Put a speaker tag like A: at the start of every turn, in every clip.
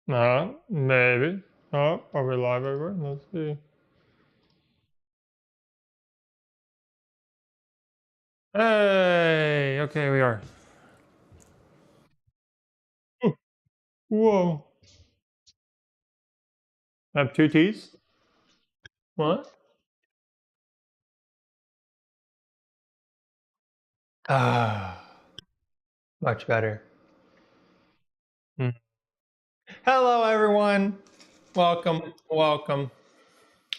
A: Maybe. Oh, are we live over? Let's see. Hey, okay, we are. Oh, whoa. I have two T's? What? Ah, much better. Hmm. Hello, everyone. Welcome, welcome,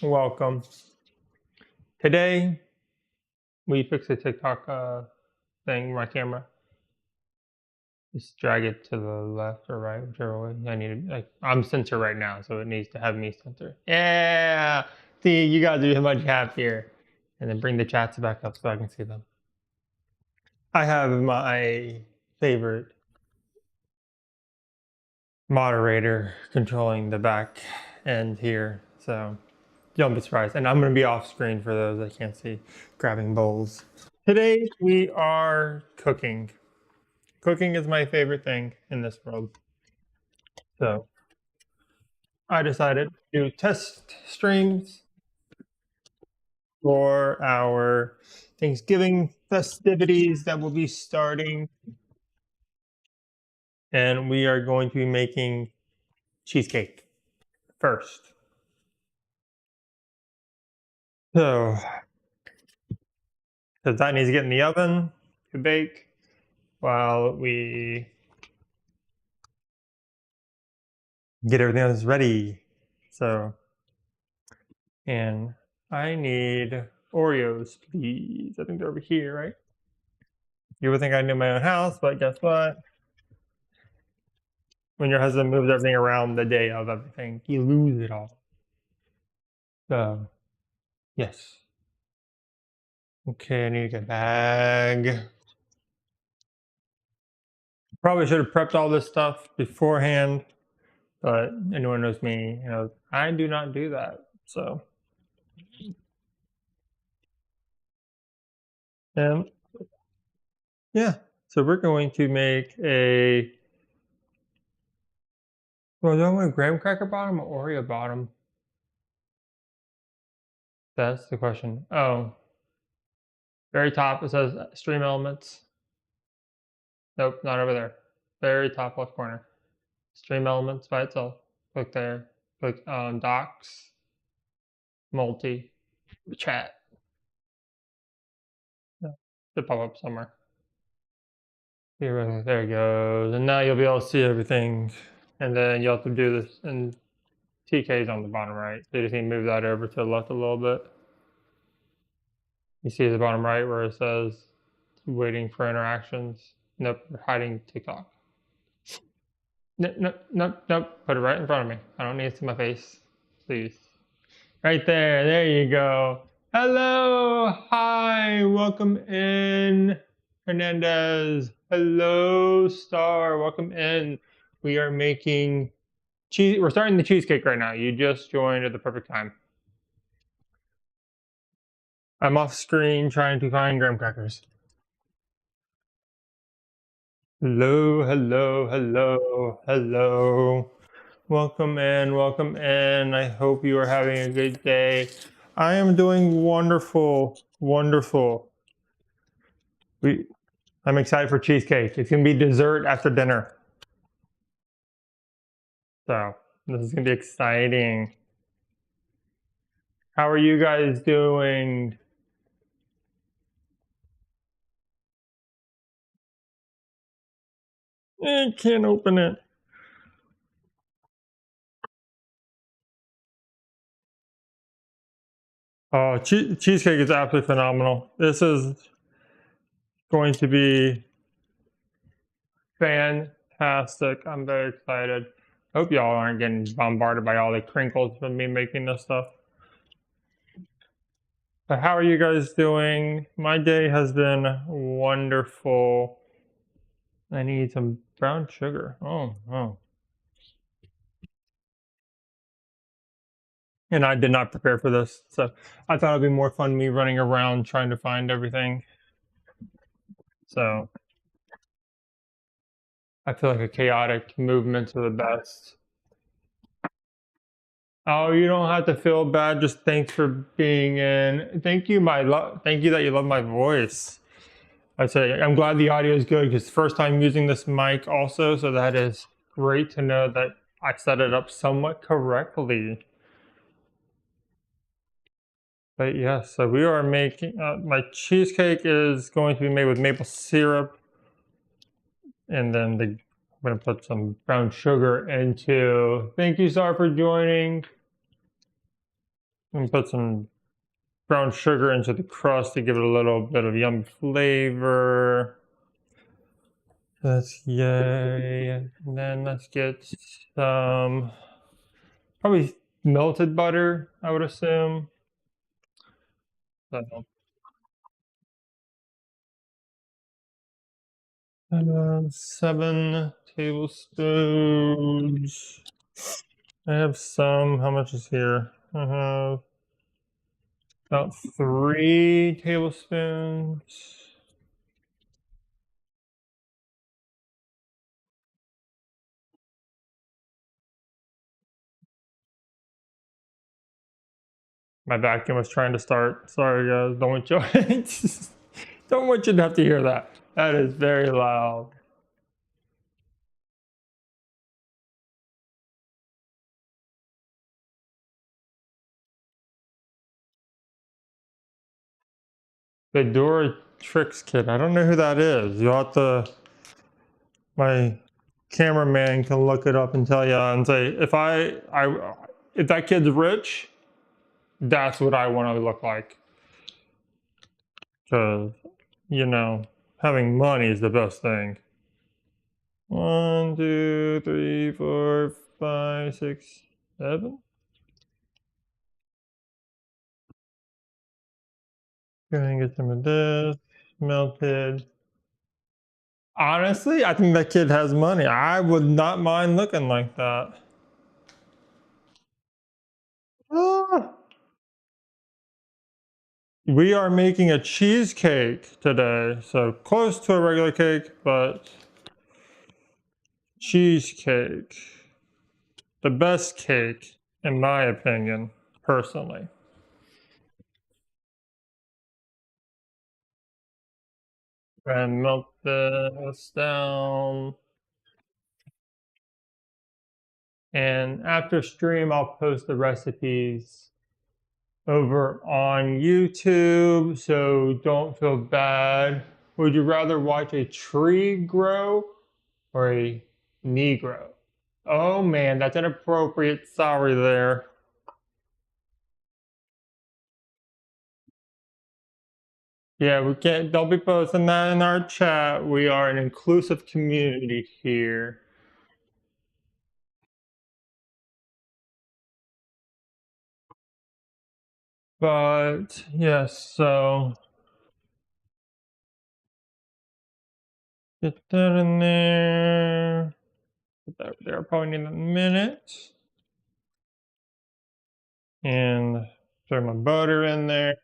A: welcome. Today, we fixed the TikTok thing, my camera. Just drag it to the left or right, whichever way. I'm center right now, so it needs to have me center. Yeah. See, you guys are much happier. And then bring the chats back up so I can see them. I have my favorite moderator controlling the back end here, so don't be surprised. And I'm going to be off screen for those that can't see, grabbing bowls. Today we are cooking. Cooking is my favorite thing in this world. So I decided to test streams for our Thanksgiving festivities that will be starting. And we are going to be making cheesecake first. So that needs to get in the oven to bake while we get everything else ready. So, and I need Oreos, please. I think they're over here, right? You would think I knew my own house, but guess what? When your husband moves everything around the day of everything, you lose it all. So, yes. Okay, I need to get a bag. Probably should have prepped all this stuff beforehand, but anyone knows me, I do not do that. So, and yeah, so we're going to make a. Well, do I want a graham cracker bottom or Oreo bottom? That's the question. Oh, very top it says stream elements. Nope, not over there. Very top left corner. Stream elements by itself. Click there. Click on docs, multi, chat. Yeah, should pop up somewhere. Here, there it goes. And now you'll be able to see everything. And then you'll have to do this. And TK's on the bottom right. So you just need to move that over to the left a little bit. You see the bottom right where it says waiting for interactions. Nope, you're hiding TikTok. Nope, nope, nope, nope. Put it right in front of me. I don't need to see my face. Please. Right there. There you go. Hello. Hi. Welcome in. Hernandez. Hello, Star. Welcome in. We are making cheese. We're starting the cheesecake right now. You just joined at the perfect time. I'm off screen trying to find graham crackers. Hello, hello, hello, hello. Welcome in, welcome in. I hope you are having a good day. I am doing wonderful, wonderful. I'm excited for cheesecake. It's gonna be dessert after dinner. So this is gonna be exciting. How are you guys doing? I can't open it. Oh, cheesecake is absolutely phenomenal. This is going to be fantastic. I'm very excited. Hope y'all aren't getting bombarded by all the crinkles from me making this stuff. But how are you guys doing? My day has been wonderful. I need some brown sugar. Oh. And I did not prepare for this. So I thought it'd be more fun me running around trying to find everything. So I feel like a chaotic movements are the best. Oh, you don't have to feel bad. Just thanks for being in. Thank you, thank you that you love my voice. I say I'm glad the audio is good because first time using this mic also, so that is great to know that I set it up somewhat correctly. But yes, so we are making my cheesecake is going to be made with maple syrup, and then I'm going to put some brown sugar into. Thank you, Sar, for joining. And put some brown sugar into the crust to give it a little bit of yummy flavor. That's yay. And then let's get some probably melted butter, I would assume. So, 7 tablespoons. I have some. How much is here? I have about 3 tablespoons. My vacuum was trying to start. Sorry, guys. Don't want you. Don't want you to have to hear that. That is very loud. The Dora Tricks kid. I don't know who that is. You have to. My cameraman can look it up and tell you and say if if that kid's rich, that's what I want to look like. Because having money is the best thing. 1, 2, 3, 4, 5, 6, 7. Go ahead and get some of this melted. Honestly, I think that kid has money. I would not mind looking like that. Ah. We are making a cheesecake today, so close to a regular cake, but cheesecake. The best cake, in my opinion, personally. And melt this down. And after stream, I'll post the recipes over on YouTube, so don't feel bad. Would you rather watch a tree grow or a Negro? Oh man, that's inappropriate. Sorry there. Yeah, we can't, don't be posting that in our chat. We are an inclusive community here. But yes, so get that in there. Put that there. Probably need a minute. And throw my butter in there.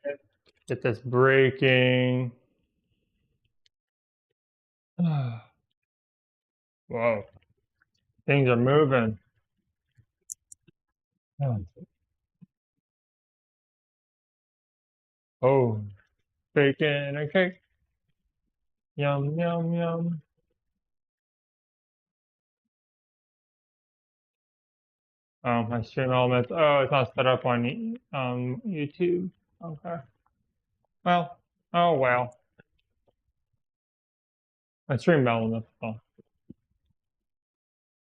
A: Get this breaking. Whoa, things are moving. Oh, bacon and cake. Yum, yum, yum. My stream elements. Oh, it's not set up on YouTube. Okay. Well, oh well. My stream elements. Oh.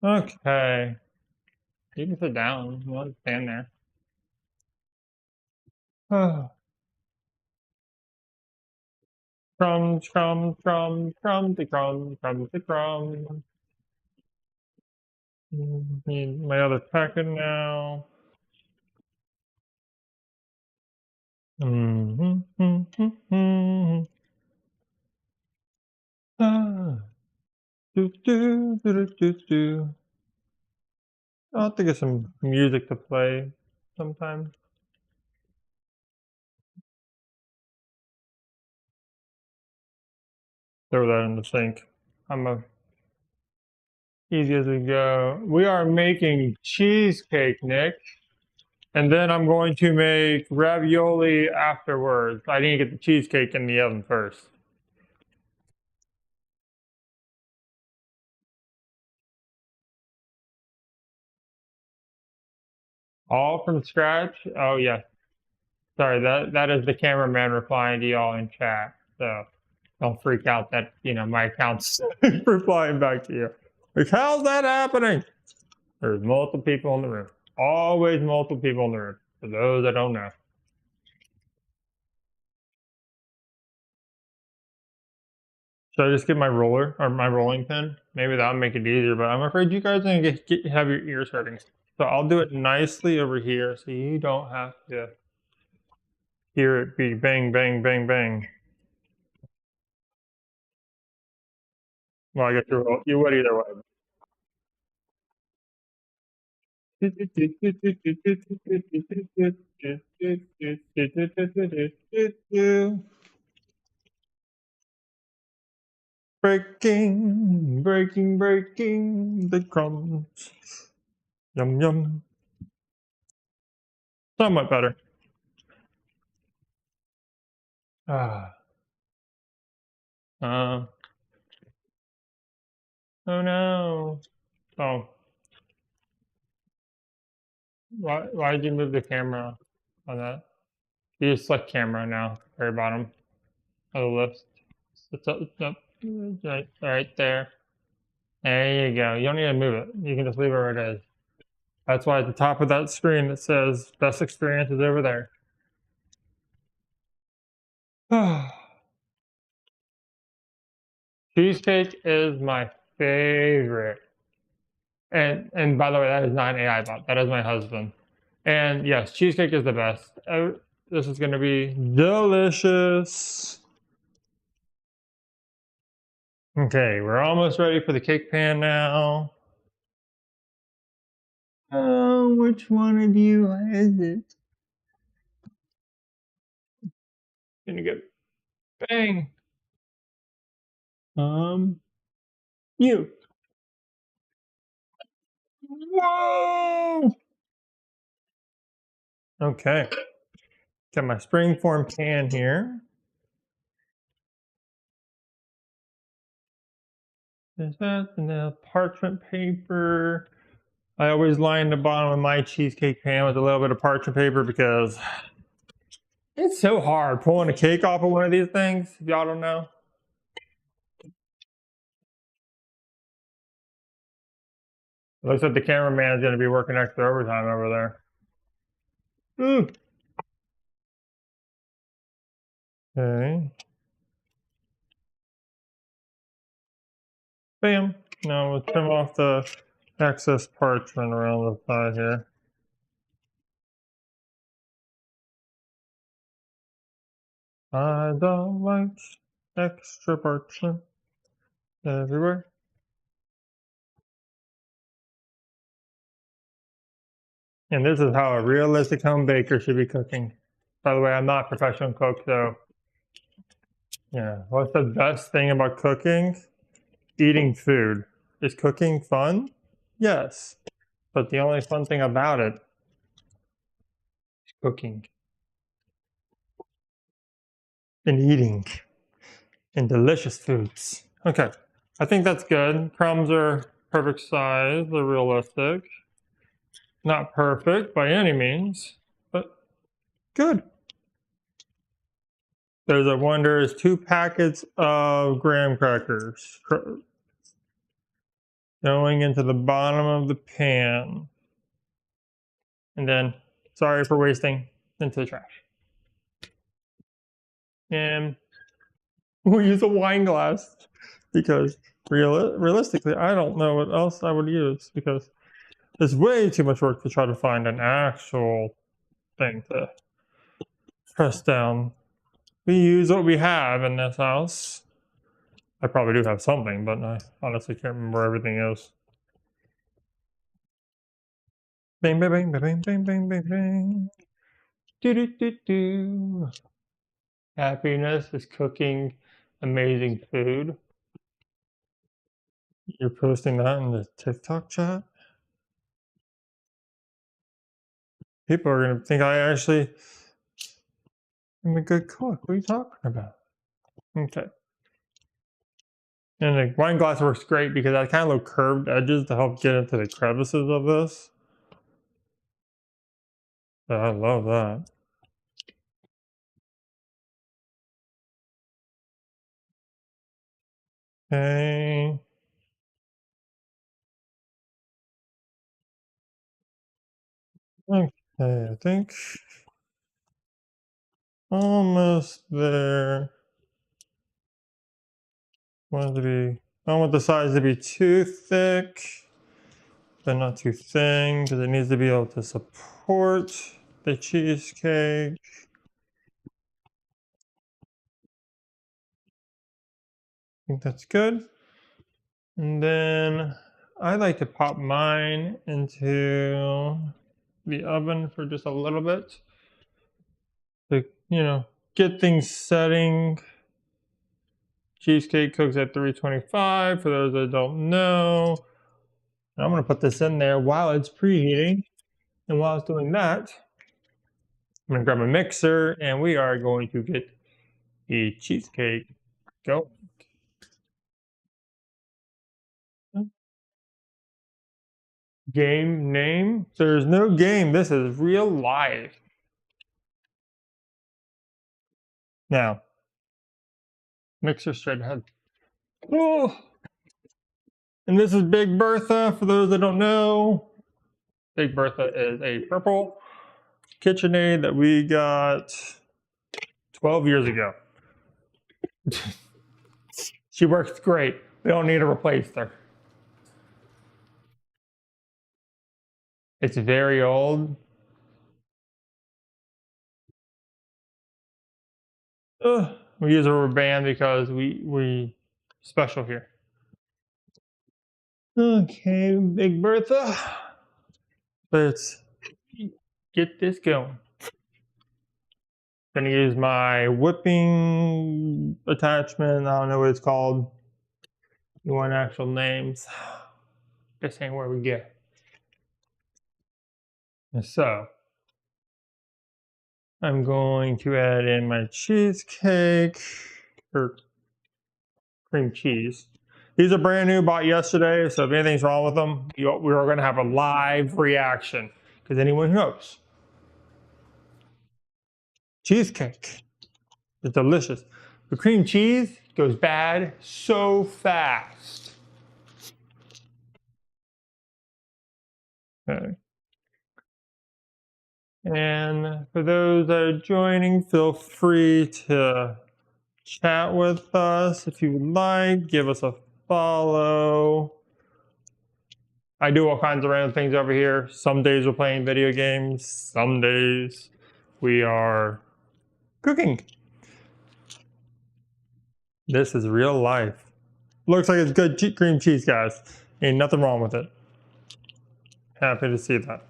A: Okay. You can sit down. You want to stand there. Crumbs, crumbs, crumbs, crumbs, crumbs, crumbs, crumbs. Need my other packet now. Ah. Do, do, do, do, do, do. I'll have to get some music to play sometime. Throw that in the sink. Easy as we go. We are making cheesecake, Nick. And then I'm going to make ravioli afterwards. I need to get the cheesecake in the oven first. All from scratch? Oh, yeah. Sorry, that is the cameraman replying to y'all in chat. So don't freak out that, my account's replying back to you. Like, how's that happening? There's multiple people in the room. Always multiple people in the room. For those that don't know. Should I just get my roller or my rolling pin? Maybe that'll make it easier, but I'm afraid you guys are gonna have your ears hurting. So I'll do it nicely over here so you don't have to hear it be bang, bang, bang, bang. Well, I guess you would either way. Breaking, breaking, breaking the crumbs. Yum, yum. Somewhat better. Ah. Uh, oh no. Oh, why did you move the camera on that? You just select camera now, very bottom of the list. It's up, right there. There you go. You don't need to move it. You can just leave it where it is. That's why at the top of that screen it says best experience is over there. Cheesecake is my favorite. And by the way, that is not an AI bot. That is my husband. And yes, cheesecake is the best. This is going to be delicious. Okay, we're almost ready for the cake pan now. Oh, which one of you is it? Gonna get bang. You. Whoa! Okay. Got my springform pan here. There's that, and the parchment paper. I always line the bottom of my cheesecake pan with a little bit of parchment paper because it's so hard pulling a cake off of one of these things, if y'all don't know. It looks like the cameraman is going to be working extra overtime over there. Ooh. Okay. Bam. Now we'll trim off the excess parchment around the side here. I don't like extra parchment everywhere. And this is how a realistic home baker should be cooking. By the way, I'm not a professional cook, so yeah. What's the best thing about cooking? Eating food. Is cooking fun? Yes. But the only fun thing about it is cooking and eating and delicious foods. Okay. I think that's good. Crumbs are perfect size. They're realistic. Not perfect by any means, but good. There's a wonder is 2 packets of graham crackers going into the bottom of the pan. And then, sorry for wasting, into the trash. And we'll use a wine glass because realistically, I don't know what else I would use because there's way too much work to try to find an actual thing to press down. We use what we have in this house. I probably do have something, but I honestly can't remember where everything is. Bang, bang, bang, bang, bang, bang, bang, bang. Do, do, do, do. Happiness is cooking amazing food. You're posting that in the TikTok chat? People are gonna think I actually am a good cook. What are you talking about? Okay. And the wine glass works great because I kind of little curved edges to help get into the crevices of this. So I love that. Okay. Okay, I think almost there. Want it to be, I don't want the sides to be too thick, but not too thin because it needs to be able to support the cheesecake. I think that's good. And then I like to pop mine into the oven for just a little bit to, get things setting. Cheesecake cooks at 325 for those that don't know. I'm going to put this in there while it's preheating. And while it's doing that, I'm going to grab a mixer and we are going to get the cheesecake going. Game name? There's no game. This is real life. Now, mixer straight ahead. Oh, and this is Big Bertha. For those that don't know, Big Bertha is a purple KitchenAid that we got 12 years ago. She works great. We don't need to replace her. It's very old. We use a rubber band because we special here. Okay, Big Bertha. Let's get this going. Gonna use my whipping attachment. I don't know what it's called. You want actual names? This ain't where we get. So I'm going to add in my cheesecake or cream cheese. These are brand new, bought yesterday. So if anything's wrong with them, we are going to have a live reaction because anyone who knows cheesecake is delicious. The cream cheese goes bad so fast. Okay. And for those that are joining, feel free to chat with us if you would like. Give us a follow. I do all kinds of random things over here. Some days we're playing video games. Some days we are cooking. This is real life. Looks like it's good cream cheese, guys. Ain't nothing wrong with it. Happy to see that.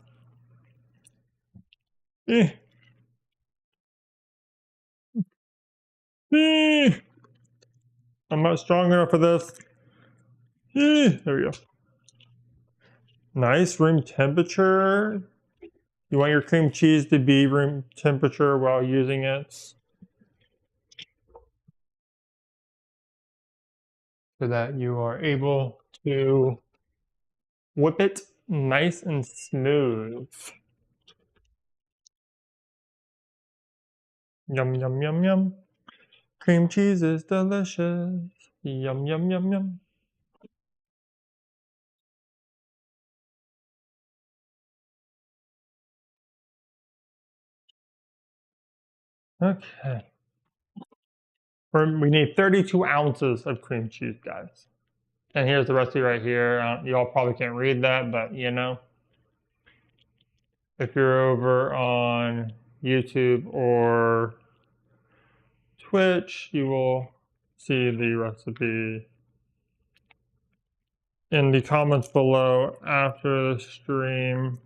A: Eh. Eh. I'm not strong enough for this. Eh. There we go. Nice room temperature. You want your cream cheese to be room temperature while using it, so that you are able to whip it nice and smooth. Yum, yum, yum, yum. Cream cheese is delicious. Yum, yum, yum, yum. Okay. We need 32 ounces of cream cheese, guys. And here's the recipe right here. You all probably can't read that, but if you're over on YouTube or Twitch, you will see the recipe in the comments below after the stream.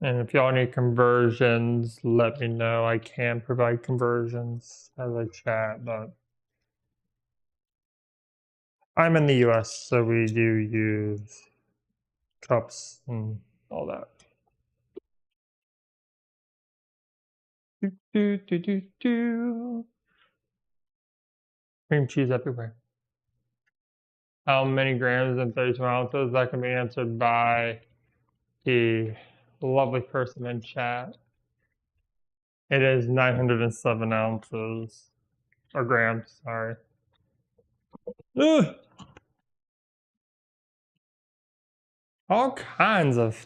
A: And if y'all need conversions, let me know. I can provide conversions as I chat, but I'm in the US, so we do use cups and all that. Cream cheese everywhere. How many grams in 32 ounces? That can be answered by the lovely person in chat. It is 907 ounces, or grams, sorry. Ugh. All kinds of.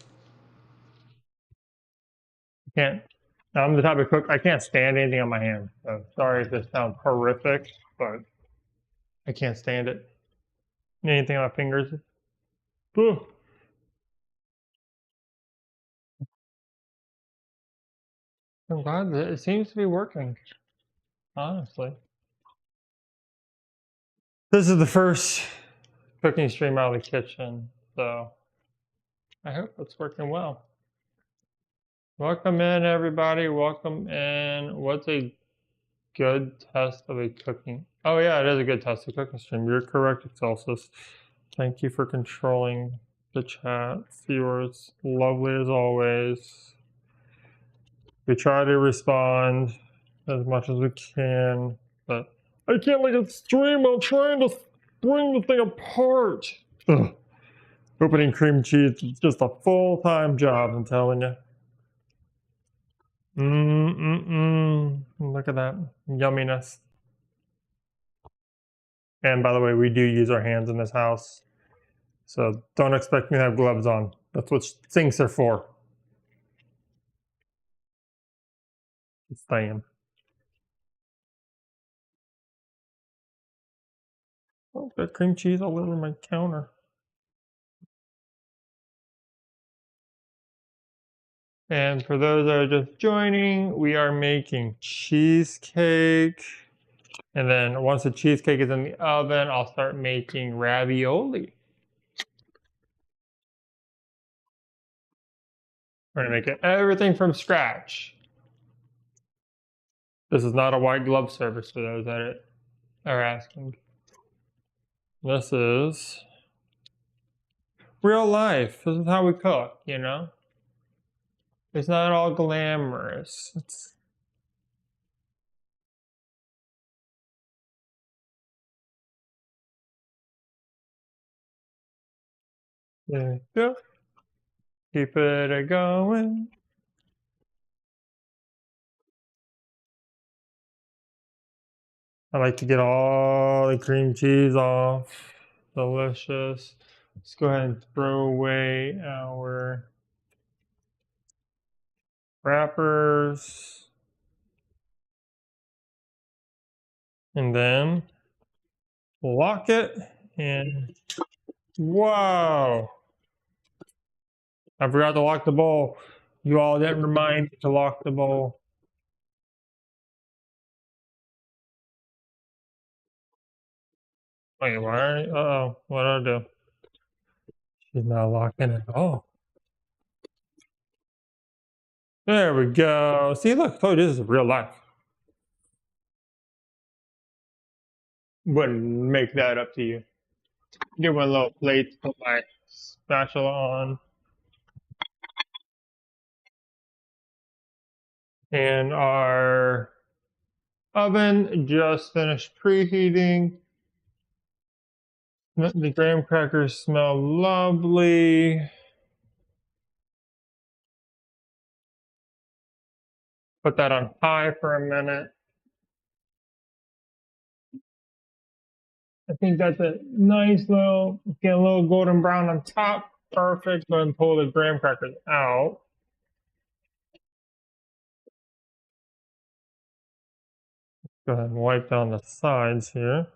A: Can't. I'm the type of cook, I can't stand anything on my hand. So sorry if this sounds horrific, but I can't stand it. Anything on my fingers. Ugh. I'm glad that it seems to be working, honestly. This is the first cooking stream out of the kitchen, so I hope it's working well. Welcome in, everybody. Welcome in. What's a good test of a cooking? Oh, yeah, it is a good test of cooking stream. You're correct, Excelsis. Thank you for controlling the chat. Viewers, lovely as always. We try to respond as much as we can, but I can't like a stream. I'm trying to bring the thing apart. Ugh. Opening cream cheese is just a full-time job, I'm telling you. Look at that yumminess. And by the way, we do use our hands in this house, so don't expect me to have gloves on. That's what sinks are for. Just saying. Oh, got cream cheese all over my counter. And for those that are just joining, we are making cheesecake. And then once the cheesecake is in the oven, I'll start making ravioli. We're gonna make it everything from scratch. This is not a white glove service for those that are asking. This is real life. This is how we cook, you know? It's not all glamorous. There you go. Keep it going. I like to get all the cream cheese off. Delicious. Let's go ahead and throw away our wrappers. And then lock it and wow. I forgot to lock the bowl. You all didn't remind me to lock the bowl. Wait, why? Uh-oh, what did I do? She's not locking it. Oh. There we go. See, look, oh, this is real life. Wouldn't make that up to you. Give one little plate to put my spatula on. And our oven just finished preheating. The graham crackers smell lovely. Put that on high for a minute. I think that's a nice little, get a little golden brown on top. Perfect. Go ahead and pull the graham crackers out. Go ahead and wipe down the sides here.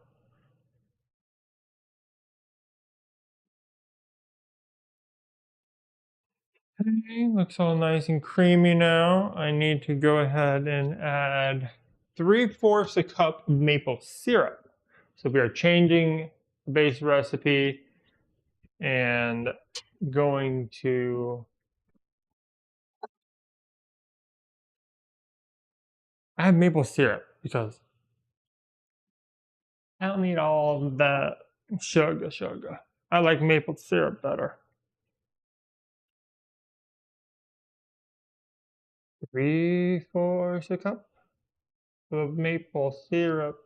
A: Okay, looks all nice and creamy now. I need to go ahead and add 3/4 a cup of maple syrup. So we are changing the base recipe and going to I have maple syrup because I don't need all that sugar. I like maple syrup better. 3/4 a cup of maple syrup.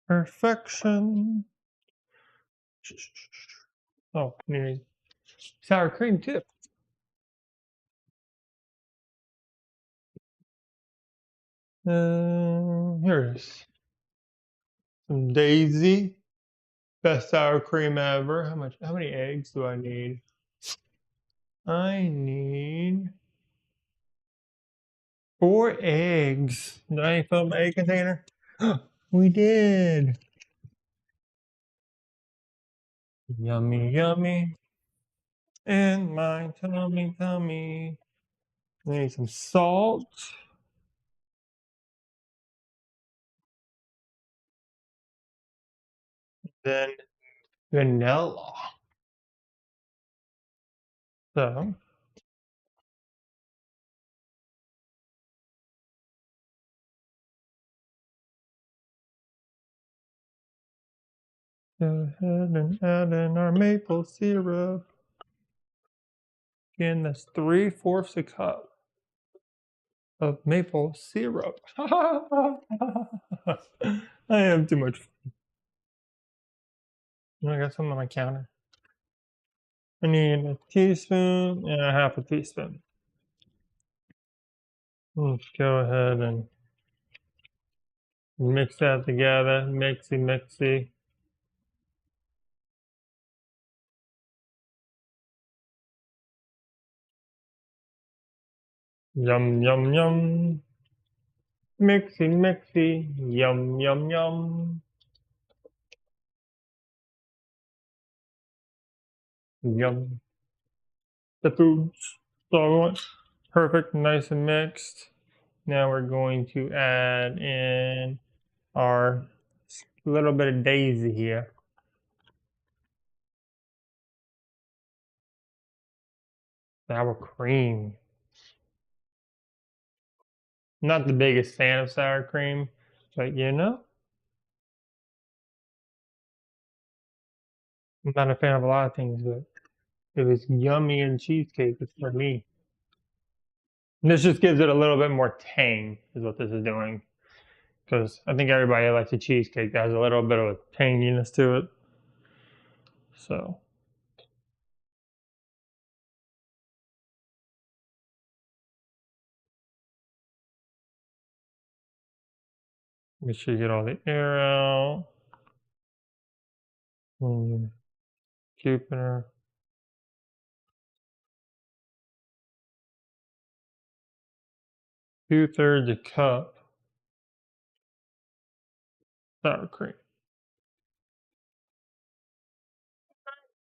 A: Perfection. Oh, need sour cream too. Here it is. Some Daisy. Best sour cream ever. How many eggs do I need? I need 4 eggs. Did I fill my egg container? We did. Yummy, yummy. In my tummy. We need some salt. Then vanilla. So, go ahead and add in our maple syrup. Again, that's 3/4 a cup of maple syrup. I have too much. I got some on my counter. I need a teaspoon and a half a teaspoon. Let's go ahead and mix that together. Mixy. Yum, yum, yum. Mixy. Yum, yum, yum. Yum. The foods. So perfect, nice and mixed. Now we're going to add in our little bit of daisy here. Sour cream. Not the biggest fan of sour cream, but you know, I'm not a fan of a lot of things, but if it's yummy and cheesecake, it's for me. And this just gives it a little bit more tang, is what this is doing. Because I think everybody likes a cheesecake that has a little bit of a tanginess to it. So, make sure you get all the air out. Cupener. 2/3 a cup sour cream.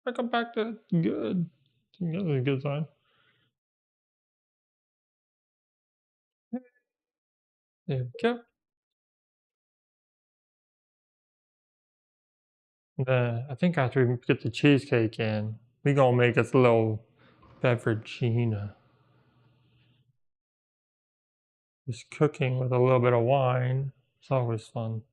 A: I come back to good. That was a good sign. There we go. I think after we get the cheesecake in, we gonna make us a little beveragina. Just cooking with a little bit of wine. It's always fun.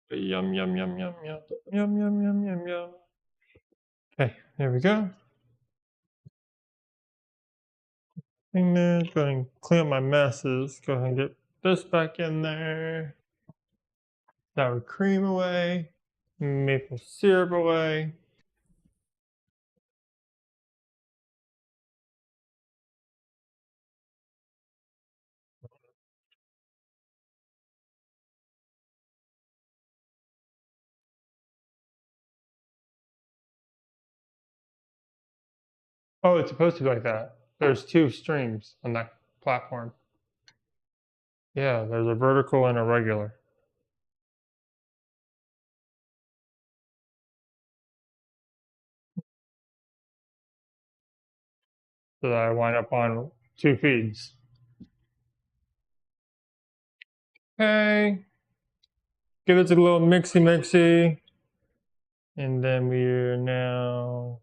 A: Yum, yum, yum, yum, yum. Yum, yum, yum, yum, yum. Okay, there we go. And then go ahead and clean up my messes. Go ahead and get this back in there. Sour cream away. Maple syrup away. Oh, it's supposed to be like that. There's 2 streams on that platform. Yeah, there's a vertical and a regular. so that I wind up on 2 feeds. Okay. Give it a little mixy. And then we're now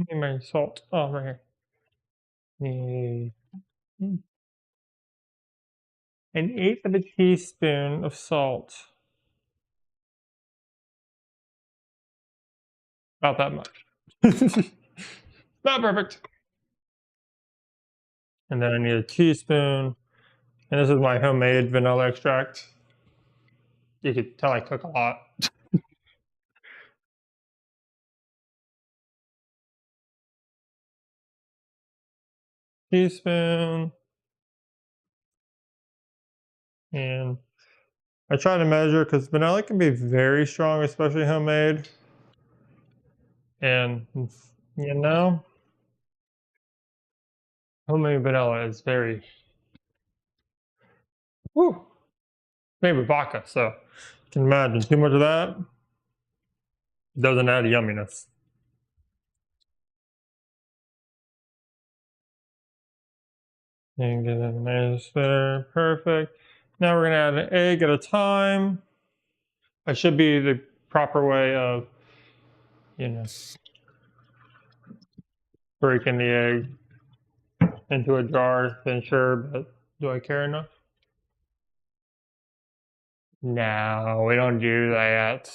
A: my salt. Oh, right here. An eighth of a teaspoon of salt. About that much. Not perfect. And then I need a teaspoon. And this is my homemade vanilla extract. You could tell I cook a lot. Teaspoon. And I try to measure because vanilla can be very strong, especially homemade. And, you know, homemade vanilla is very, whew, made with vodka. So you can imagine too much of that doesn't add yumminess. And get a nice there, perfect. Now we're gonna add an egg at a time. That should be the proper way of, breaking the egg into a jar to ensure, but do I care enough? No, we don't do that.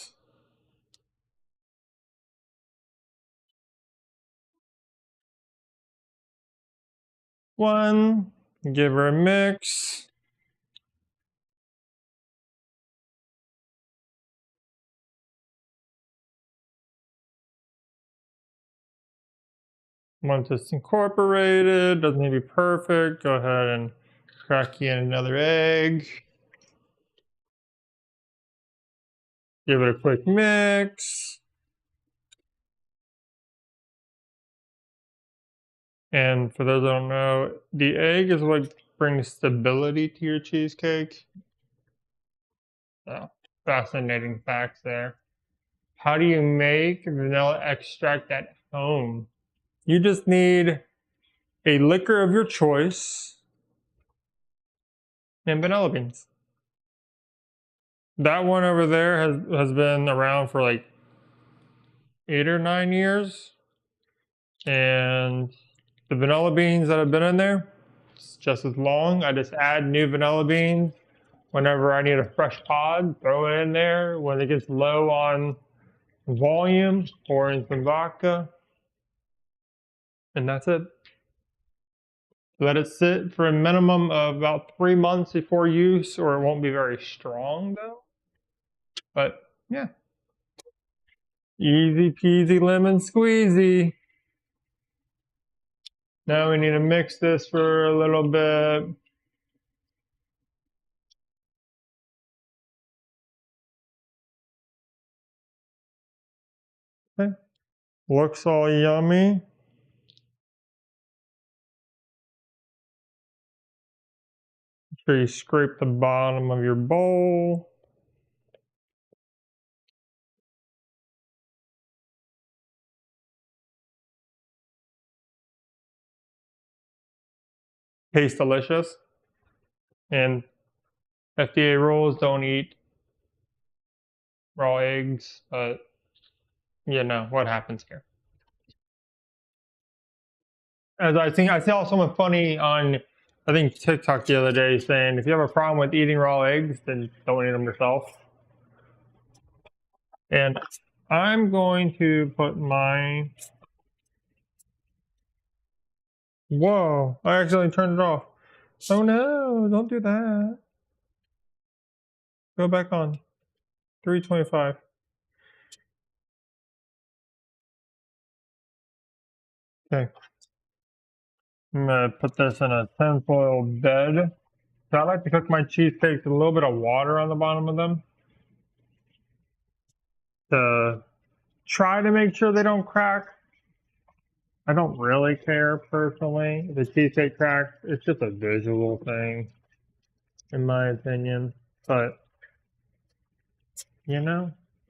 A: One, give her a mix. Once it's incorporated, doesn't need to be perfect, go ahead and crack in another egg. Give it a quick mix. And for those that don't know, the egg is what brings stability to your cheesecake. So, fascinating facts there. How do you make vanilla extract at home? You just need a liquor of your choice and vanilla beans. That one over there has been around for like 8 or 9 years. And the vanilla beans that have been in there, it's just as long. I just add new vanilla beans whenever I need a fresh pod, throw it in there. When it gets low on volume, pour in some vodka, and that's it. Let it sit for a minimum of about 3 months before use, or it won't be very strong though. But yeah, easy peasy lemon squeezy. Now we need to mix this for a little bit. Okay. Looks all yummy. Make sure you scrape the bottom of your bowl. Tastes delicious. And FDA rules, don't eat raw eggs, but you know what happens here. As I saw someone funny on, I think TikTok the other day saying, if you have a problem with eating raw eggs, then don't eat them yourself. And I'm going to put my, whoa, I accidentally turned it off. Oh no, don't do that. Go back on. 325. Okay. I'm gonna put this in a tinfoil bed. So I like to cook my cheesecakes with a little bit of water on the bottom of them to try to make sure they don't crack. I don't really care personally. The cheesecake cracks, it's just a visual thing, in my opinion. But, you know,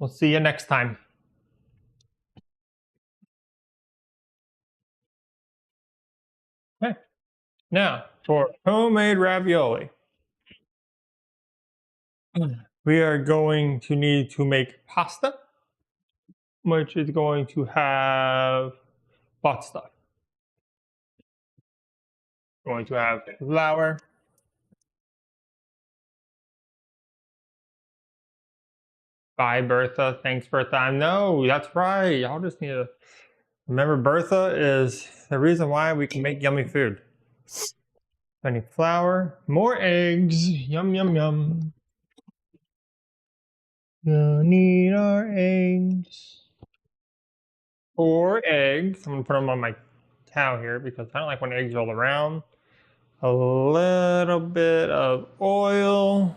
A: We'll see you next time. Okay. Now, for homemade ravioli, we are going to need to make pasta, which is going to have lots of stuff. Going to have flour. Bye, Bertha. Thanks, Bertha. I know, that's right. Y'all just need to remember Bertha is the reason why we can make yummy food. I need flour, more eggs. Yum, yum, yum. Gonna need our eggs. 4 eggs. I'm gonna put them on my towel here because I don't like when eggs roll around. A little bit of oil.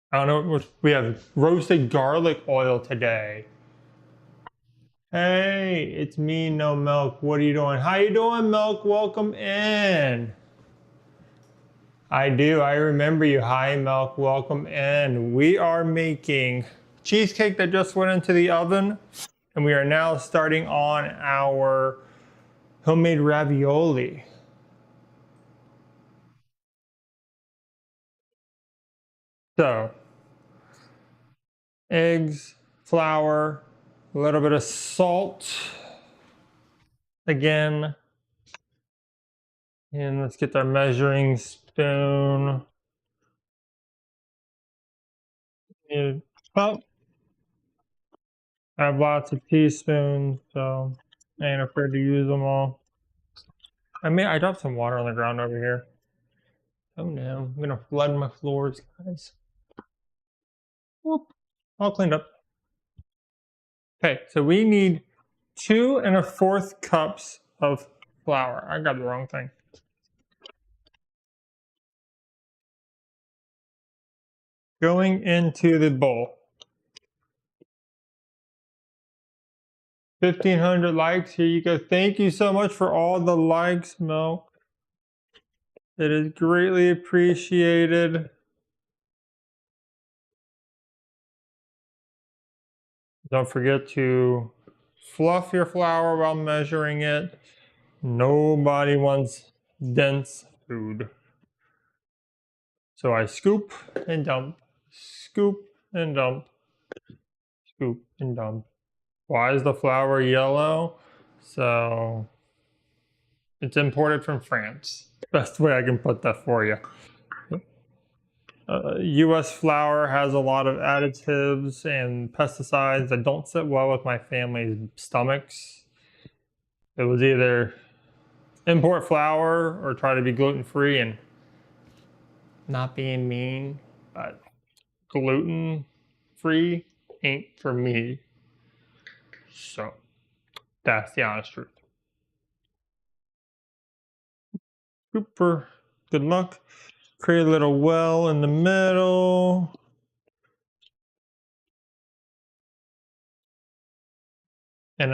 A: I don't know. We have roasted garlic oil today. Hey, it's me, No Milk. What are you doing? How you doing, Milk? Welcome in. I do. I remember you. Hi, Milk. Welcome in. We are making cheesecake that just went into the oven, and we are now starting on our homemade ravioli. So, eggs, flour, a little bit of salt. Again, and let's get our measuring spoon. Well, I have lots of teaspoons, so I ain't afraid to use them all. I dropped some water on the ground over here. Oh no, I'm gonna flood my floors, guys. Whoop, all cleaned up. Okay, so we need 2 1/4 cups of flour. I got the wrong thing. Going into the bowl. 1,500 likes. Here you go. Thank you so much for all the likes, Mel. It is greatly appreciated. Don't forget to fluff your flour while measuring it. Nobody wants dense food. So I scoop and dump, scoop and dump, scoop and dump. Why is the flour yellow? So it's imported from France. Best way I can put that for you. US flour has a lot of additives and pesticides that don't sit well with my family's stomachs. It was either import flour or try to be gluten free, and not being mean, but gluten free ain't for me. So that's the honest truth. Super. Good luck. Create a little well in the middle. And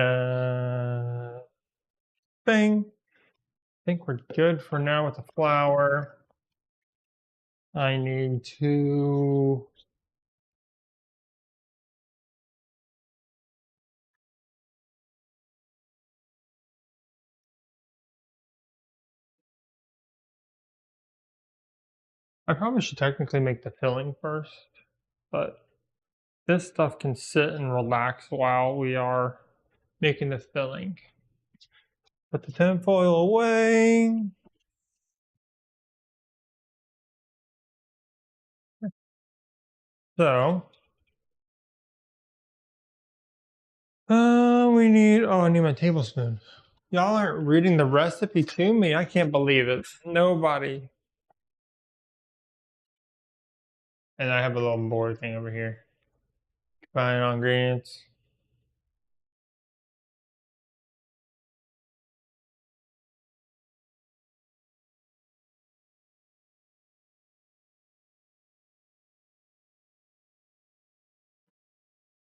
A: bang. I think we're good for now with the flour. I need to I probably should technically make the filling first, but this stuff can sit and relax while we are making the filling. Put the tinfoil away. So, we need, I need my tablespoon. Y'all aren't reading the recipe to me. I can't believe it. Nobody. And I have a little board thing over here. Final ingredients.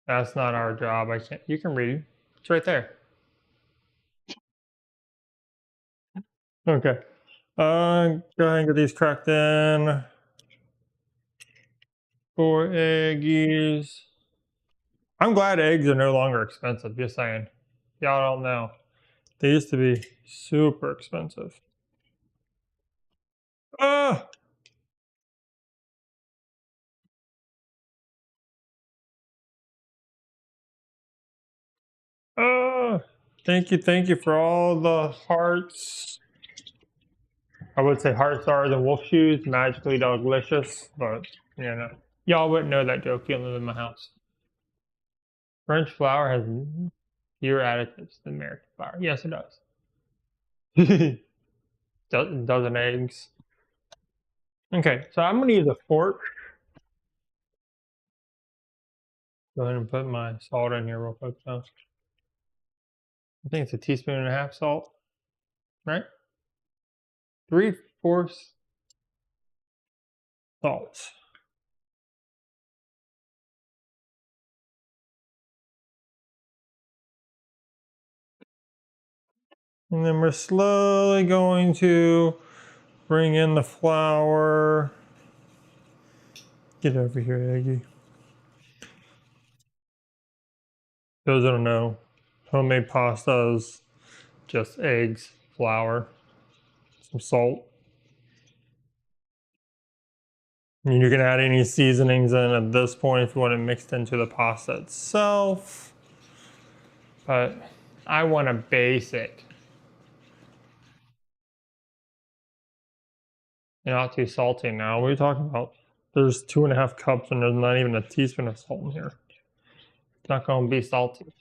A: That's not our job. I can't. You can read. It's right there. Okay. Go ahead and get these cracked in. 4 eggies. I'm glad eggs are no longer expensive, just saying. Y'all don't know. They used to be super expensive. Ah! Ah! Thank you for all the hearts. I would say heart stars and wolf shoes, magically delicious, but you know, y'all wouldn't know that joke. You live in my house. French flour has fewer additives than American flour. Yes, it does. Dozen eggs. Okay, so I'm gonna use a fork. Go ahead and put my salt in here real quick. So I think it's a teaspoon and a half salt, right? 3/4 salt. And then we're slowly going to bring in the flour. Get over here, Aggie. Those that don't know, homemade pasta is just eggs, flour, some salt. And you can add any seasonings in at this point if you want it mixed into the pasta itself. But I want to base it. You're not too salty now. What are you talking about? There's 2.5 cups and there's not even a teaspoon of salt in here. It's not going to be salty.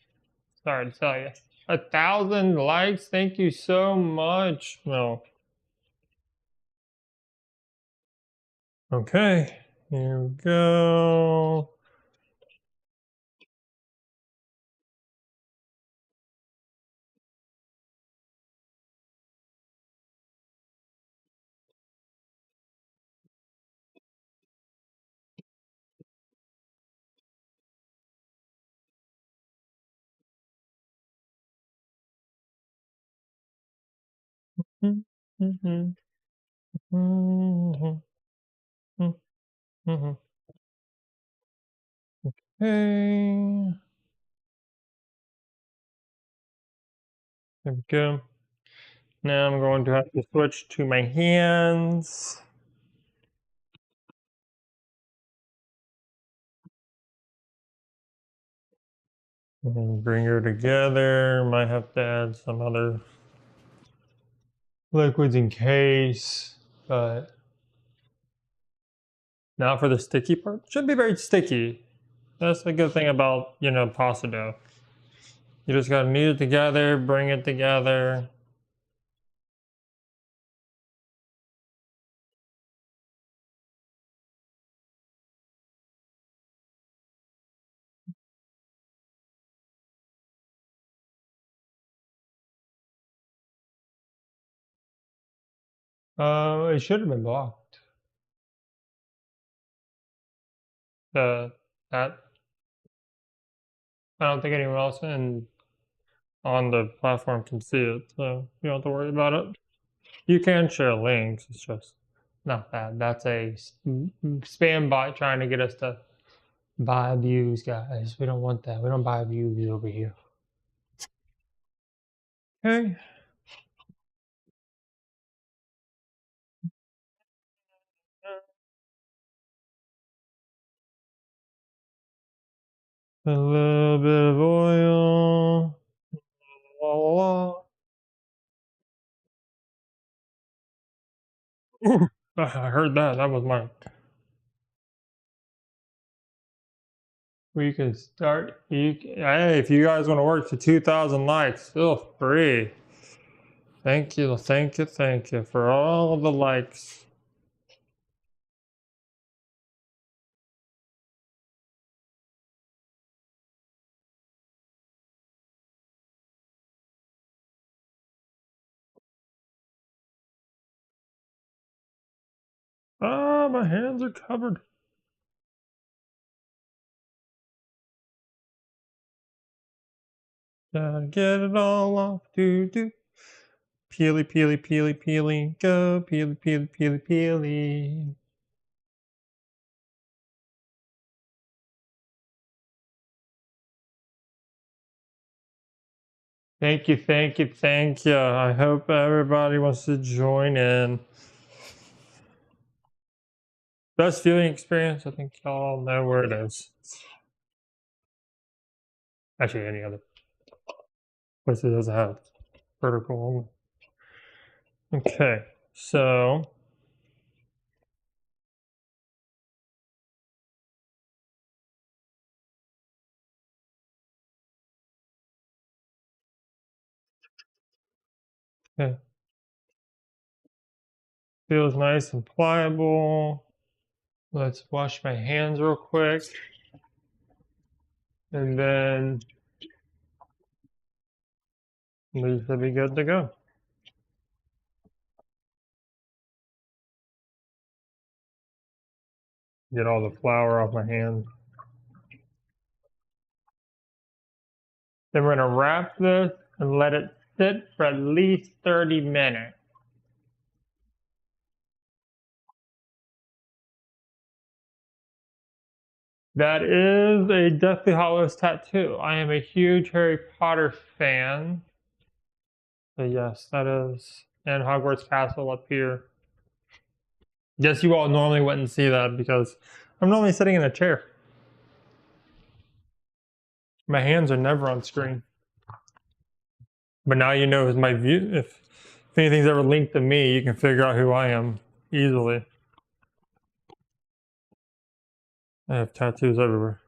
A: Sorry to tell you. 1,000 likes. Thank you so much. No. Okay. Here we go. Mm-hmm. Mm-hmm. Mm-hmm. Okay. There we go. Now I'm going to have to switch to my hands. And bring her together. Might have to add some other liquids in case, but now for the sticky part. Should be very sticky. That's the good thing about, pasta dough. You just gotta knead it together, bring it together. It should have been blocked. That I don't think anyone else on the platform can see it, so you don't have to worry about it. You can share links. It's just not that. That's a spam bot trying to get us to buy views, guys. We don't want that. We don't buy views over here. Okay. A little bit of oil. La, la, la. Ooh, I heard that. That was mine. We can start. Hey, if you guys want to work to 2,000 likes, feel free. Thank you for all the likes. Ah, my hands are covered. Gotta get it all off. Do. Peely, peely, peely, peely. Go, peely, peely, peely, peely. Thank you, thank you, thank you. I hope everybody wants to join in. Best viewing experience, I think y'all know where it is. Actually, any other place that doesn't have vertical. Okay, so okay. Feels nice and pliable. Let's wash my hands real quick. And then we should be good to go. Get all the flour off my hands. Then we're gonna wrap this and let it sit for at least 30 minutes. That is a Deathly Hallows tattoo. I am a huge Harry Potter fan. So yes, that is. And Hogwarts Castle up here. Yes, you all normally wouldn't see that because I'm normally sitting in a chair. My hands are never on screen. But now you know my view. If anything's ever linked to me, you can figure out who I am easily. I have tattoos everywhere.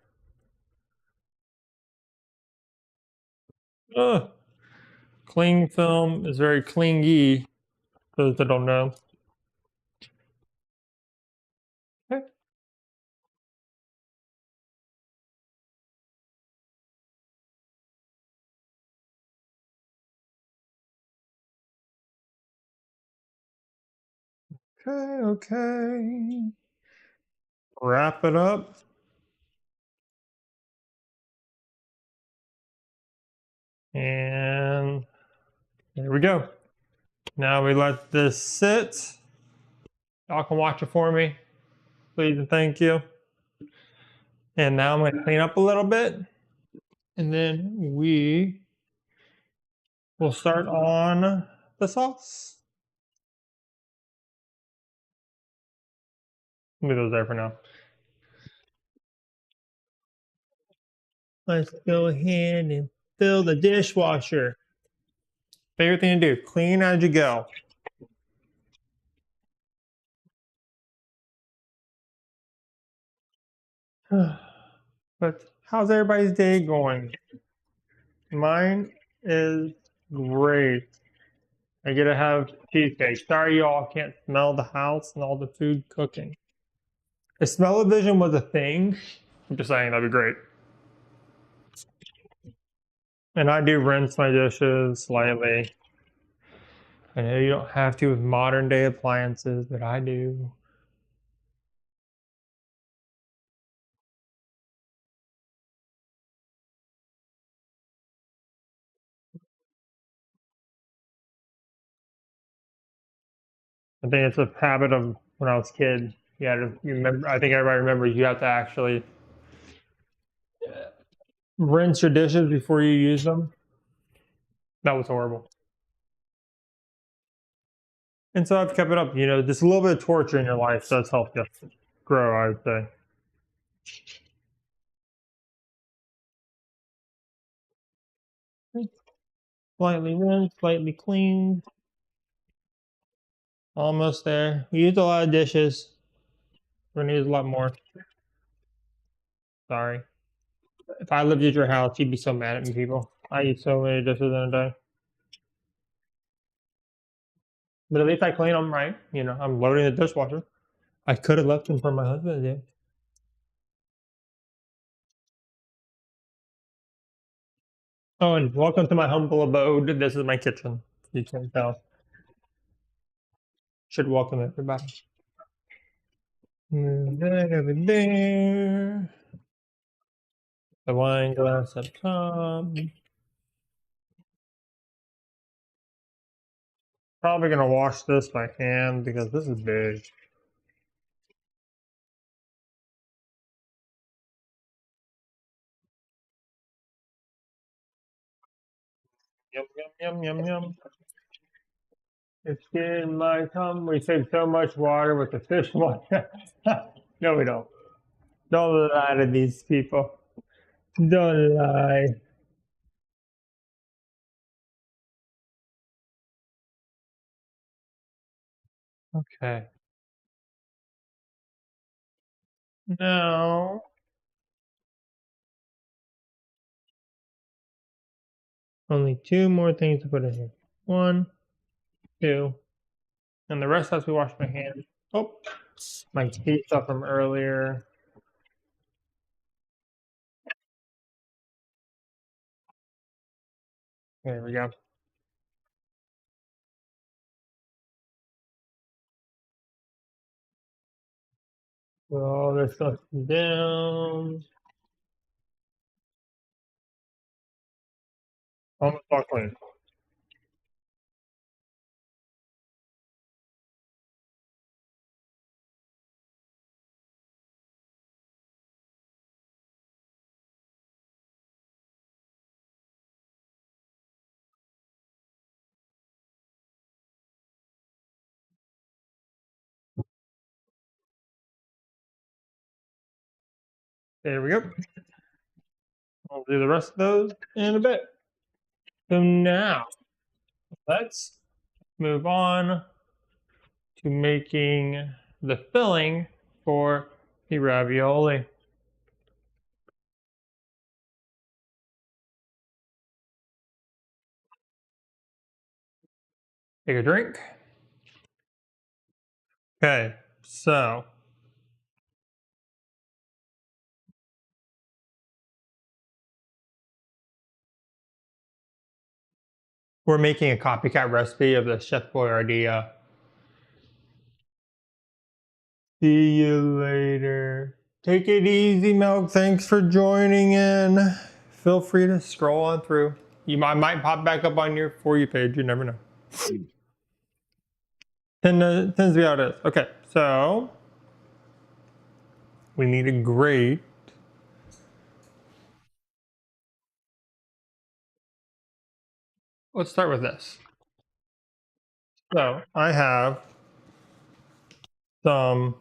A: Ugh. Cling film is very clingy. Those that don't know. Okay. Okay. Wrap it up. And there we go. Now we let this sit. Y'all can watch it for me, please and thank you. And now I'm going to clean up a little bit. And then we will start on the sauce. Leave those there for now. Let's go ahead and fill the dishwasher. Favorite thing to do, clean as you go. But how's everybody's day going? Mine is great. I get to have cheesecake. Sorry you all can't smell the house and all the food cooking. If smell-o-vision was a thing, I'm just saying that'd be great. And I do rinse my dishes slightly. I know you don't have to with modern day appliances, but I do. I think it's a habit of when I was a kid. You remember. I think everybody remembers you have to actually rinse your dishes before you use them. That was horrible. And so I've kept it up. Just a little bit of torture in your life does help you grow, I would say. Slightly rinsed, slightly cleaned. Almost there. We used a lot of dishes. We're gonna use a lot more. Sorry. If I lived at your house, you'd be so mad at me, people. I eat so many dishes in a day. But at least I clean them right. I'm loading the dishwasher. I could have left them for my husband to do. Oh, and welcome to my humble abode. This is my kitchen. You can tell. Should welcome everybody. Move that over there. The wine glass up top. Probably gonna wash this by hand because this is big. Yum, yum, yum, yum, yum. It's in my tongue. We save so much water with the fish water. No, we don't. Don't lie to these people. Don't lie. Okay. Now, only two more things to put in here. One, two, and the rest has to be washed my hands. Oh, my pizza from earlier. There we go. Put all this stuff down. Almost all clean. There we go. I'll do the rest of those in a bit. So now, let's move on to making the filling for the ravioli. Take a drink. Okay, so we're making a copycat recipe of the Chef Boyardee. See you later. Take it easy, Milk. Thanks for joining in. Feel free to scroll on through. Might pop back up on your For You page. You never know. Tends to be how it is. Okay, so we need a grate. Let's start with this. So I have some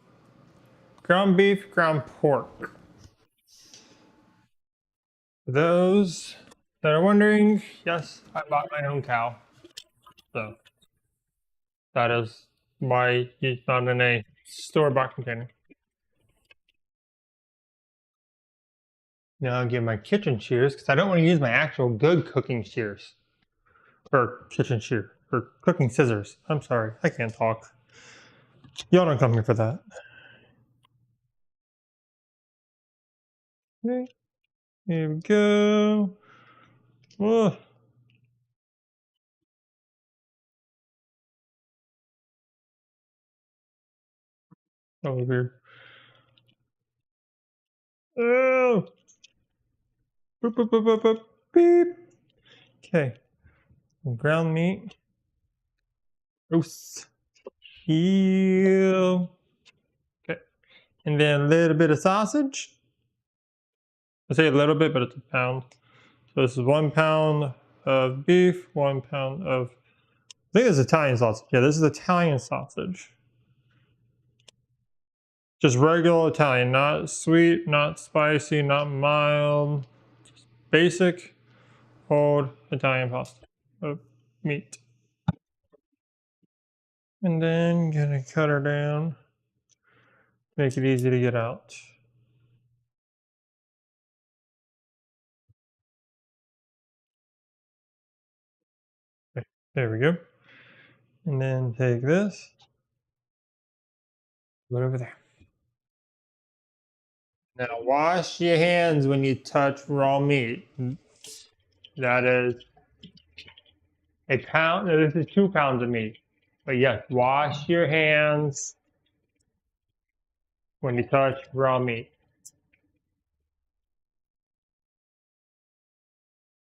A: ground beef, ground pork. For those that are wondering, yes, I bought my own cow. So that is why it's not in a store-bought container. Now I'll get my kitchen shears because I don't want to use my actual good cooking shears. Or kitchen shear. Or cooking scissors. I'm sorry, I can't talk. Y'all don't come here for that. Okay, here we go. Oh. That was weird. Oh! Boop, boop, boop, boop, boop. Beep. Okay. Ground meat. Roast. Ew. Okay. And then a little bit of sausage. I say a little bit, but it's a pound. So this is 1 pound of beef, 1 pound of, I think it's Italian sausage. Yeah, this is Italian sausage. Just regular Italian, not sweet, not spicy, not mild. Just basic, old Italian pasta of meat. And then gonna cut her down, make it easy to get out. Okay, there we go. And then take this, put it over there. Now wash your hands when you touch raw meat. That is a pound, no, this is 2 pounds of meat. But yes, wash your hands when you touch raw meat.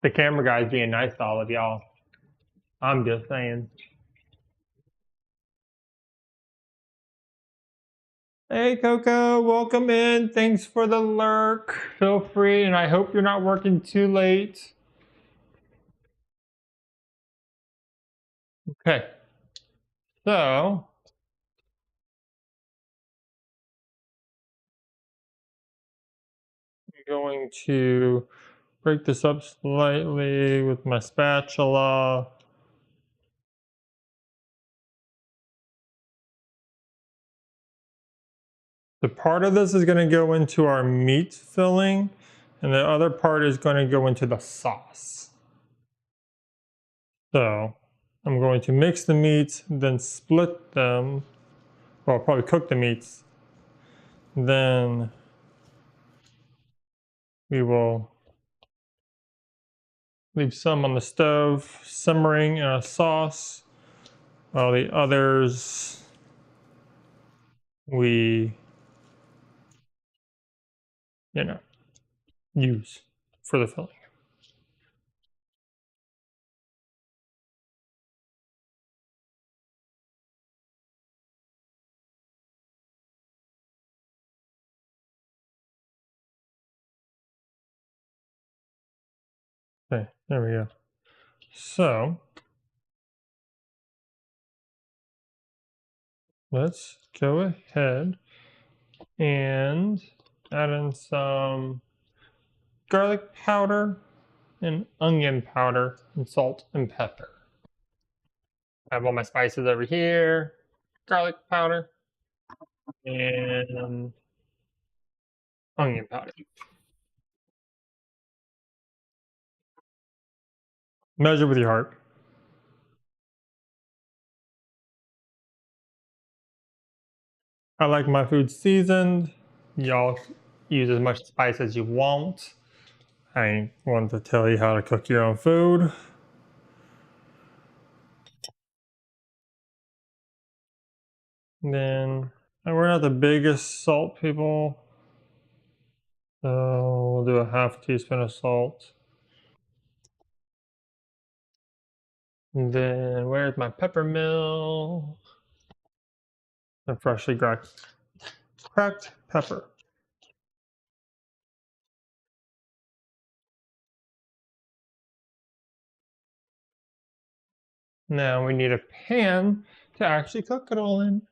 A: The camera guy's being nice to all of y'all. I'm just saying. Hey Coco, welcome in. Thanks for the lurk. Feel free, and I hope you're not working too late. Okay, so I'm going to break this up slightly with my spatula. The part of this is going to go into our meat filling, and the other part is going to go into the sauce. So I'm going to mix the meats, then split them. Well, I'll probably cook the meats. Then we will leave some on the stove simmering in a sauce, while the others we, you know, use for the filling. Okay, there we go. So let's go ahead and add in some garlic powder and onion powder and salt and pepper. I have all my spices over here, garlic powder and onion powder. Measure with your heart. I like my food seasoned. Y'all use as much spice as you want. I ain't one to tell you how to cook your own food. Then we're not the biggest salt people, so we'll do a half teaspoon of salt. And then where's my pepper mill? The freshly cracked pepper. Now we need a pan to actually cook it all in.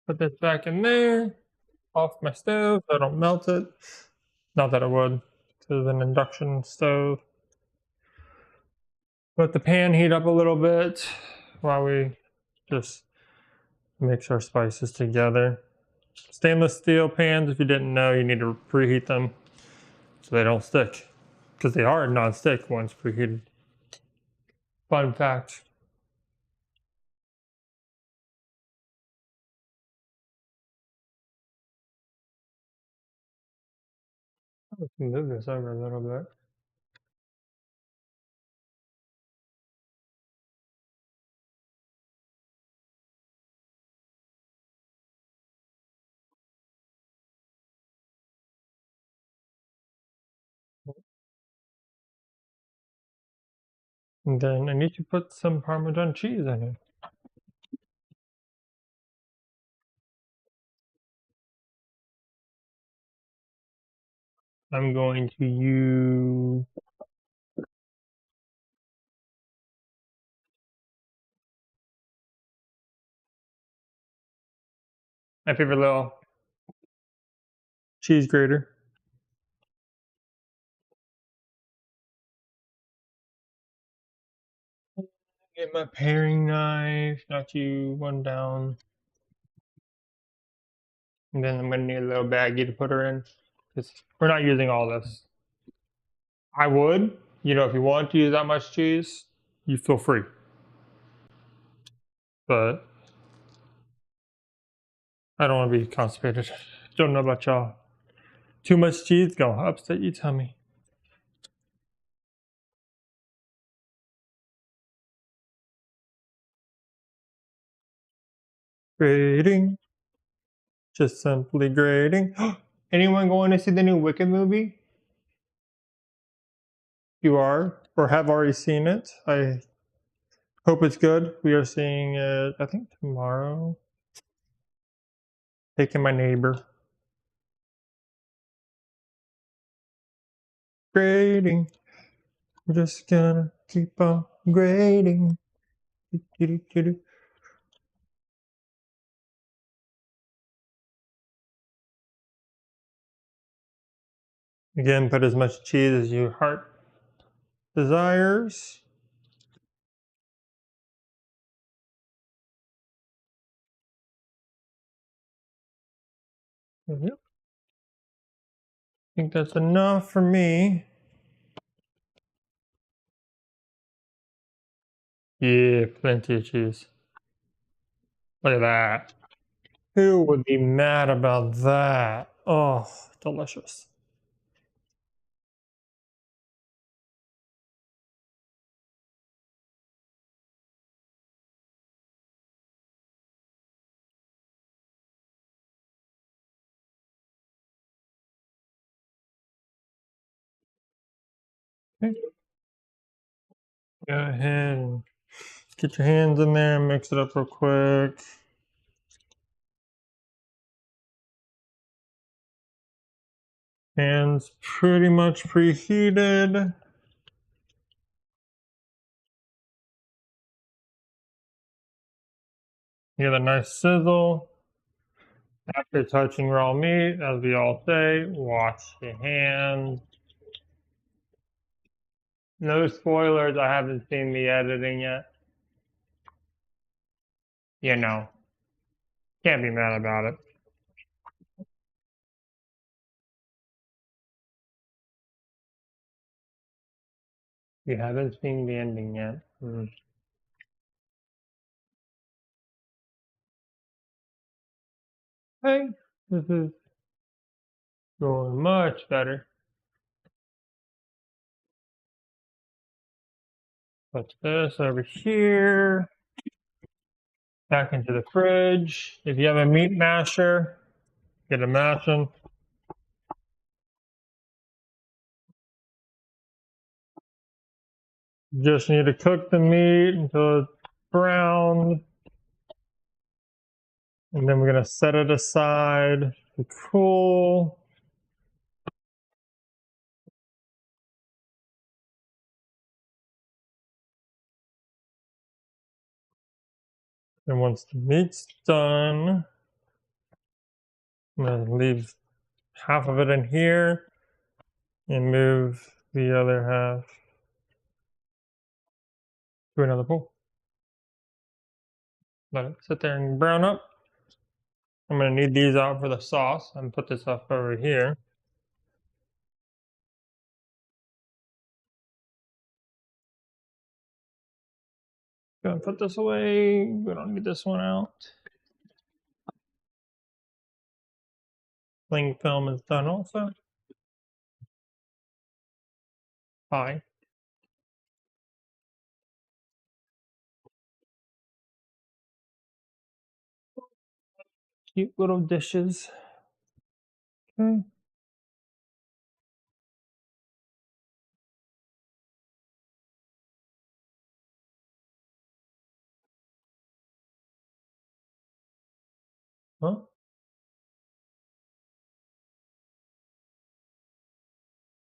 A: Put this back in there, off my stove so I don't melt it. Not that it would, because it's an induction stove. Let the pan heat up a little bit while we just mix our spices together. Stainless steel pans, if you didn't know, you need to preheat them so they don't stick, because they are non-stick once preheated. Fun fact. Let's move this over a little bit. And then I need to put some Parmesan cheese in it. I'm going to use my favorite little cheese grater. Get my paring knife, knock you one down. And then I'm gonna need a little baggie to put her in, because we're not using all this. I would, if you want to use that much cheese, you feel free. But I don't want to be constipated. Don't know about y'all. Too much cheese gonna upset your tummy. Grating. Just simply grating. Anyone going to see the new Wicked movie? You are, or have already seen it. I hope it's good. We are seeing it, I think, tomorrow. Taking my neighbor. Grading. I'm just gonna keep on grading. Again, put as much cheese as your heart desires. Yep. I think that's enough for me. Yeah, plenty of cheese. Look at that. Who would be mad about that? Oh, delicious. Okay. Go ahead and get your hands in there and mix it up real quick. Hands pretty much preheated. You get a nice sizzle. After touching raw meat, as we all say, wash your hands. No spoilers, I haven't seen the editing yet. You know, can't be mad about it. You haven't seen the ending yet. Hey, this is going much better. Put this over here. Back into the fridge. If you have a meat masher, get a mashing. Just need to cook the meat until it's brown. And then we're going to set it aside to cool. And once the meat's done, I'm going to leave half of it in here and move the other half to another bowl. Let it sit there and brown up. I'm going to need these out for the sauce and put this stuff over here. Gonna put this away. We don't need this one out. Cling film is done also. Pie. Cute little dishes. Okay. Huh?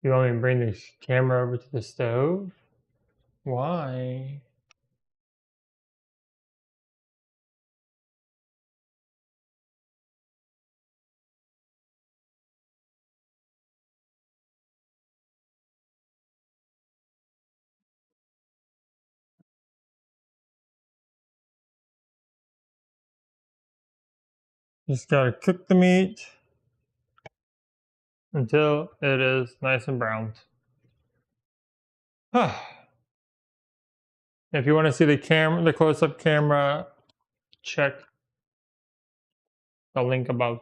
A: You want me to bring this camera over to the stove? Why? Just gotta cook the meat until it is nice and browned. If you want to see the close-up camera, check the link above.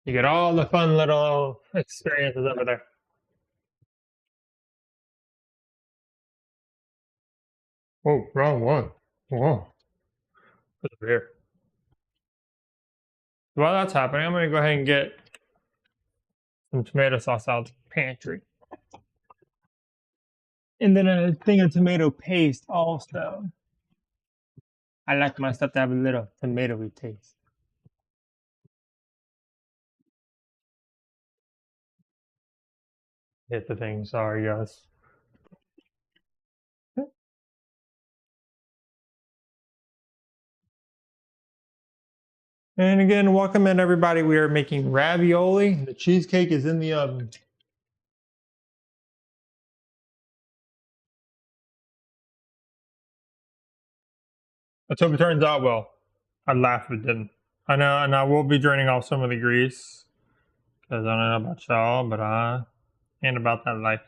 A: You get all the fun little experiences over there. Oh, wrong one. Whoa. Put it over here. While that's happening, I'm gonna go ahead and get some tomato sauce out of the pantry. And then a thing of tomato paste also. I like my stuff to have a little tomatoey taste. Hit the thing. Sorry, guys. And again, welcome in everybody. We are making ravioli. The cheesecake is in the oven. Let's hope it turns out well. I'd laugh if it didn't. I know, and I will be draining off some of the grease because I don't know about y'all, but I ain't about that life.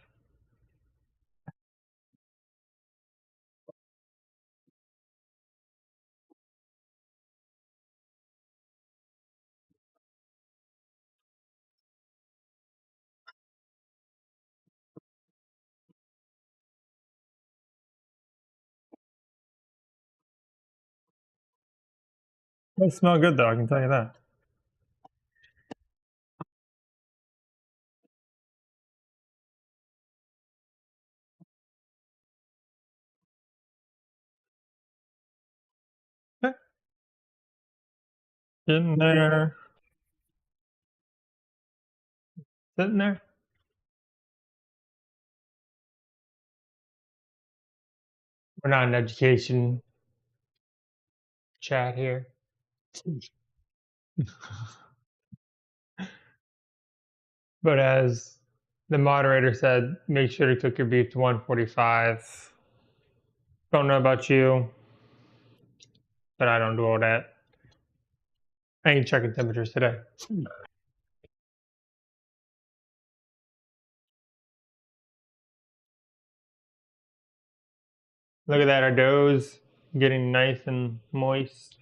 A: They smell good though, I can tell you that. Okay. Sitting there. Sitting there. We're not an education chat here. But as the moderator said, make sure to cook your beef to 145. Don't know about you, but I don't do all that. I ain't checking temperatures today. Look at that, our dough's getting nice and moist.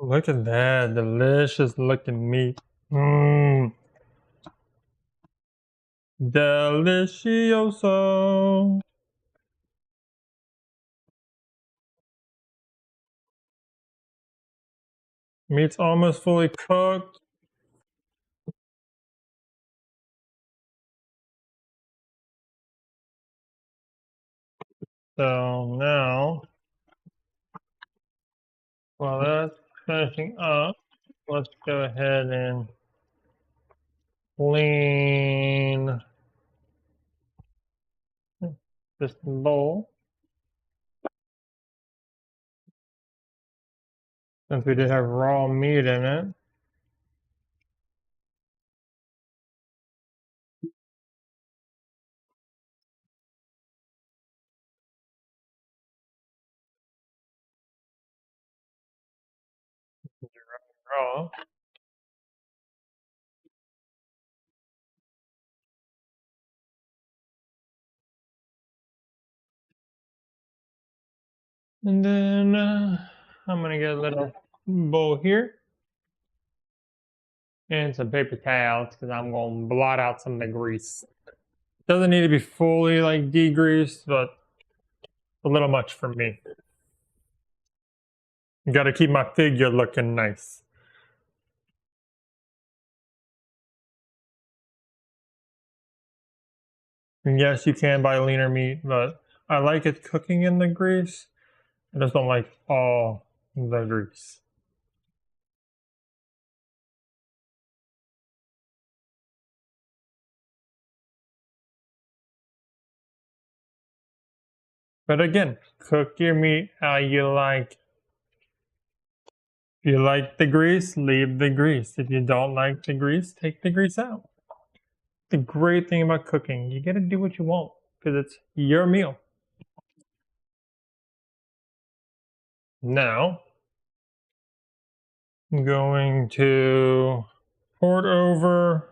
A: Look at that, delicious looking meat. Mmm. Delicioso. Meat's almost fully cooked. So now, while that's finishing up, let's go ahead and clean this bowl. Since we did have raw meat in it. Raw. And then I'm gonna get a little bowl here and some paper towels because I'm gonna blot out some of the grease. Doesn't need to be fully like degreased, but a little much for me. Got to keep my figure looking nice. And yes, you can buy leaner meat, but I like it cooking in the grease. I just don't like all the grease. But again, cook your meat how you like. If you like the grease, leave the grease. If you don't like the grease, take the grease out. The great thing about cooking, you gotta do what you want because it's your meal. Now, I'm going to pour it over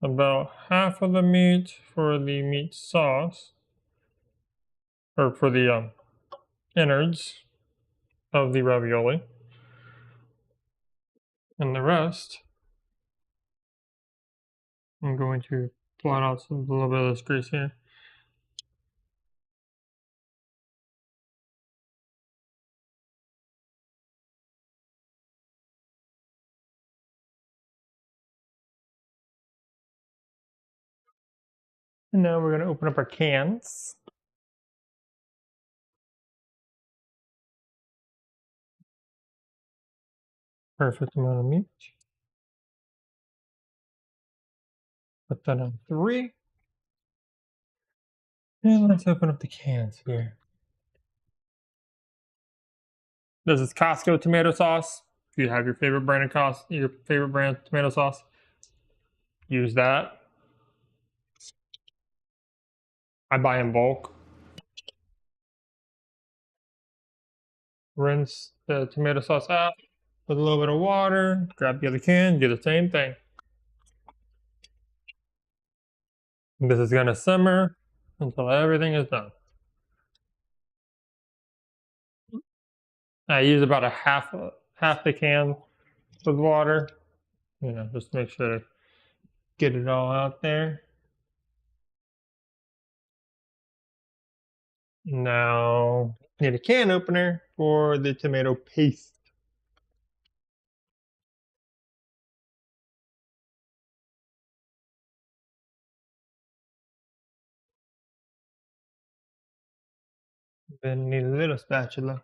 A: about half of the meat for the meat sauce, or for the innards of the ravioli, and the rest I'm going to blot out a little bit of this grease here. And now we're going to open up our cans. Perfect amount of meat. Put that on 3. And let's open up the cans here. This is Costco tomato sauce. If you have your favorite brand of tomato sauce, use that. I buy in bulk. Rinse the tomato sauce out with a little bit of water. Grab the other can, do the same thing. This is gonna simmer until everything is done. I use about a half the can with water. Just make sure to get it all out there. Now, need a can opener for the tomato paste. Then need a little spatula.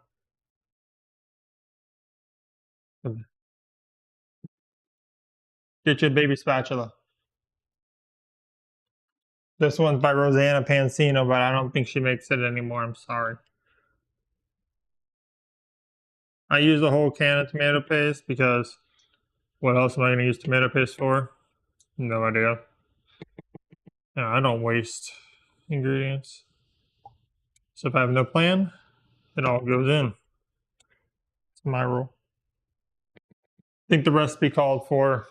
A: Get your baby spatula. This one's by Rosanna Pansino, but I don't think she makes it anymore. I'm sorry. I use the whole can of tomato paste because what else am I going to use tomato paste for? No idea. No, I don't waste ingredients. So if I have no plan, it all goes in. It's my rule. I think the recipe called for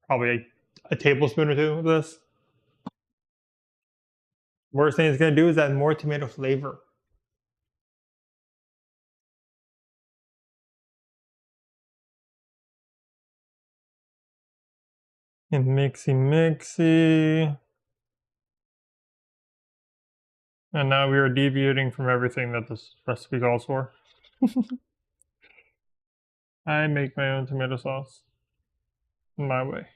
A: probably a tablespoon or 2 of this. Worst thing it's going to do is add more tomato flavor. And mixy. And now we are deviating from everything that this recipe calls for. I make my own tomato sauce my way.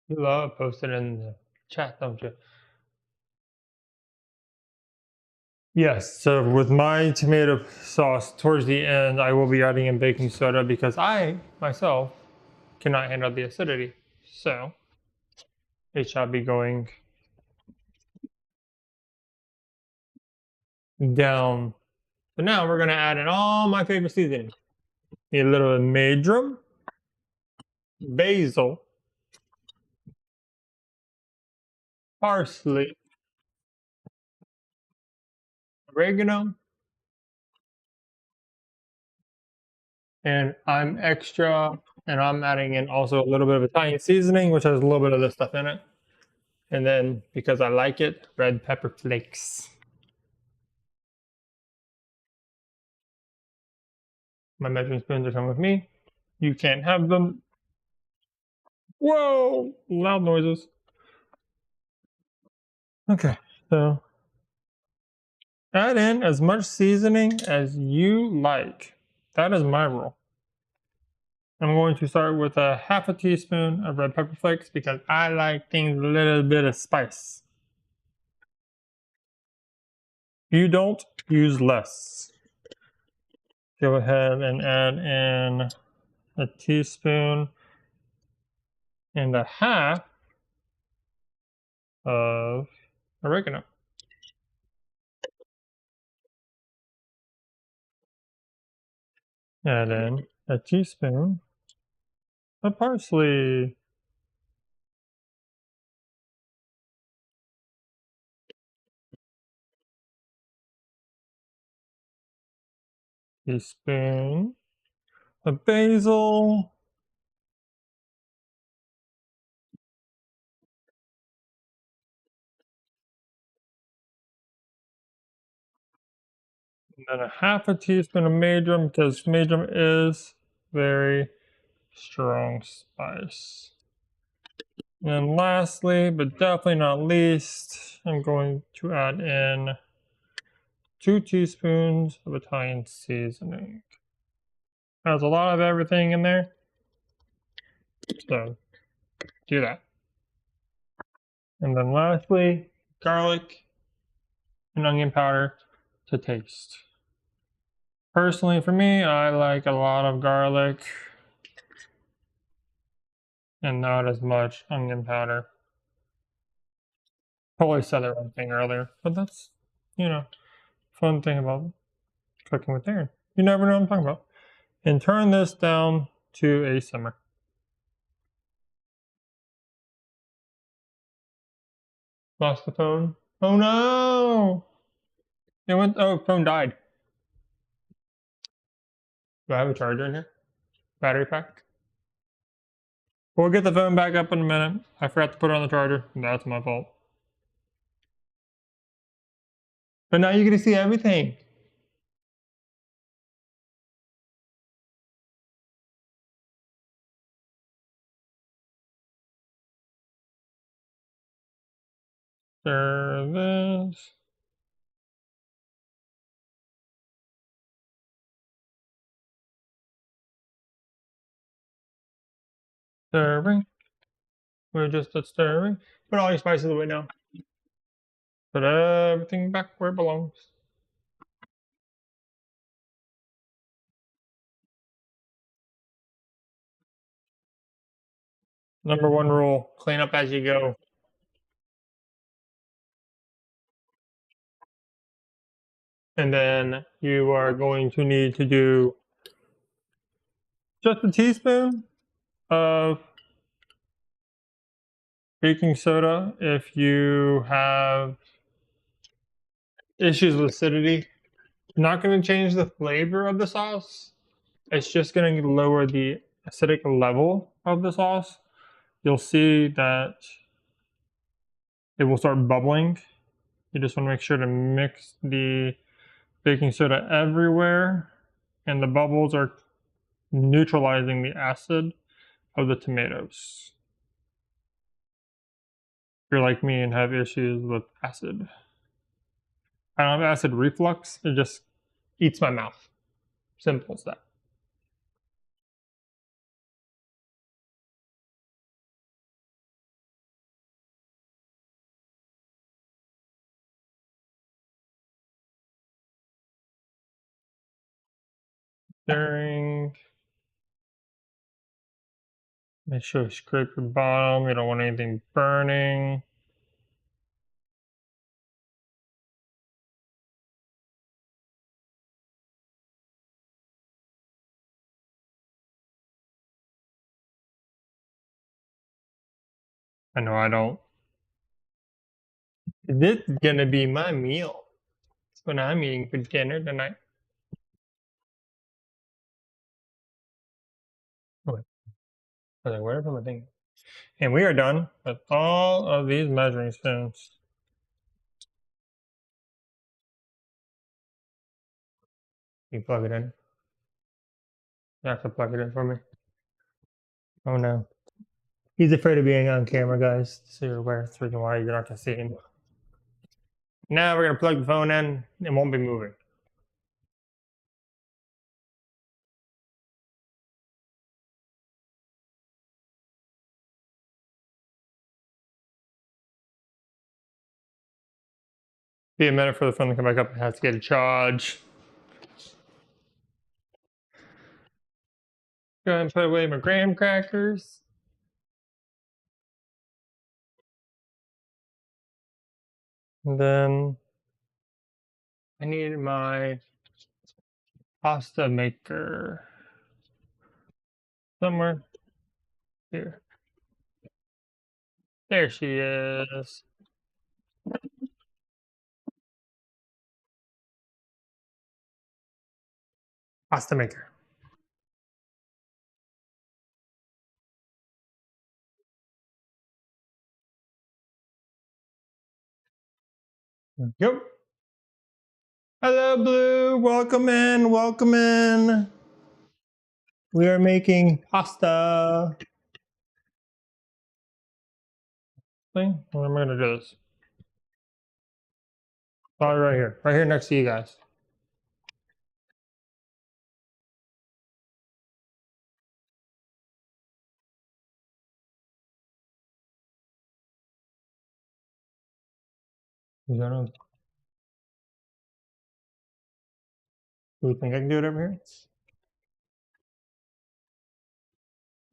A: You love posting in the chat, don't you? Yes, so with my tomato sauce, towards the end, I will be adding in baking soda because I, myself, cannot handle the acidity. So, it shall be going down. So now we're going to add in all my favorite seasonings. Need a little madrum, basil, parsley, oregano, and I'm adding in also a little bit of Italian seasoning, which has a little bit of this stuff in it. And then, because I like it, red pepper flakes. My measuring spoons are coming with me. You can't have them. Whoa! Loud noises. Okay, so add in as much seasoning as you like. That is my rule. I'm going to start with a half a teaspoon of red pepper flakes because I like things a little bit of spice. If you don't, use less. Go ahead and add in a teaspoon and a half of oregano. Add in a teaspoon of parsley. Teaspoon of basil. And then a half a teaspoon of marjoram because marjoram is very strong spice. And then lastly, but definitely not least, I'm going to add in 2 teaspoons of Italian seasoning. Has a lot of everything in there, so do that. And then lastly, garlic and onion powder to taste. Personally, for me, I like a lot of garlic and not as much onion powder. Probably said the wrong thing earlier, but that's, you know, fun thing about cooking with Darren. You never know what I'm talking about. And turn this down to a simmer. Lost the phone. Oh no! It went. Oh, phone died. Do I have a charger in here? Battery pack? We'll get the phone back up in a minute. I forgot to put it on the charger. That's my fault. But now you're gonna see everything. Stir this. Stirring. We're just at stirring. Put all your spices away now. Put everything back where it belongs. Number one rule: clean up as you go. And then you are going to need to do just a teaspoon of baking soda if you have issues with acidity. Not going to change the flavor of the sauce. It's just going to lower the acidic level of the sauce. You'll see that it will start bubbling. You just want to make sure to mix the baking soda everywhere, and the bubbles are neutralizing the acid of the tomatoes. If you're like me and have issues with acid, I don't have acid reflux, it just eats my mouth. Simple as that. Stirring. Make sure you scrape your bottom. You don't want anything burning. I know I don't. This is gonna be my meal. It's what I'm eating for dinner tonight. Oh, wait. I was like, where am I thinking? And we are done with all of these measuring spoons. You plug it in. You have to plug it in for me. Oh no. He's afraid of being on camera, guys. So you're aware. That's the reason why you're not gonna see him. Now we're gonna plug the phone in. It won't be moving. Be a minute for the phone to come back up. It has to get a charge. Go ahead and put away my graham crackers. And then I need my pasta maker somewhere here. There she is. Pasta maker. Yep. Hello, Blue. Welcome in. Welcome in. We are making pasta. Thing. Where am I going to do this? Probably right here. Right here next to you guys. Do you think I can do it over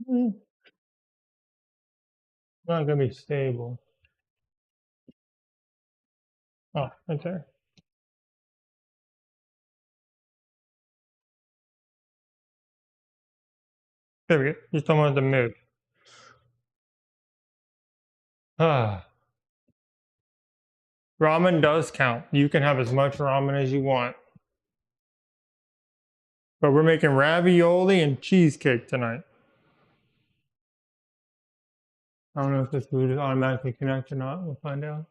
A: here? Not going to be stable. Oh, right there. There we go. Just don't want it to move. Ah. Ramen does count. You can have as much ramen as you want. But we're making ravioli and cheesecake tonight. I don't know if this food is automatically connected or not. We'll find out.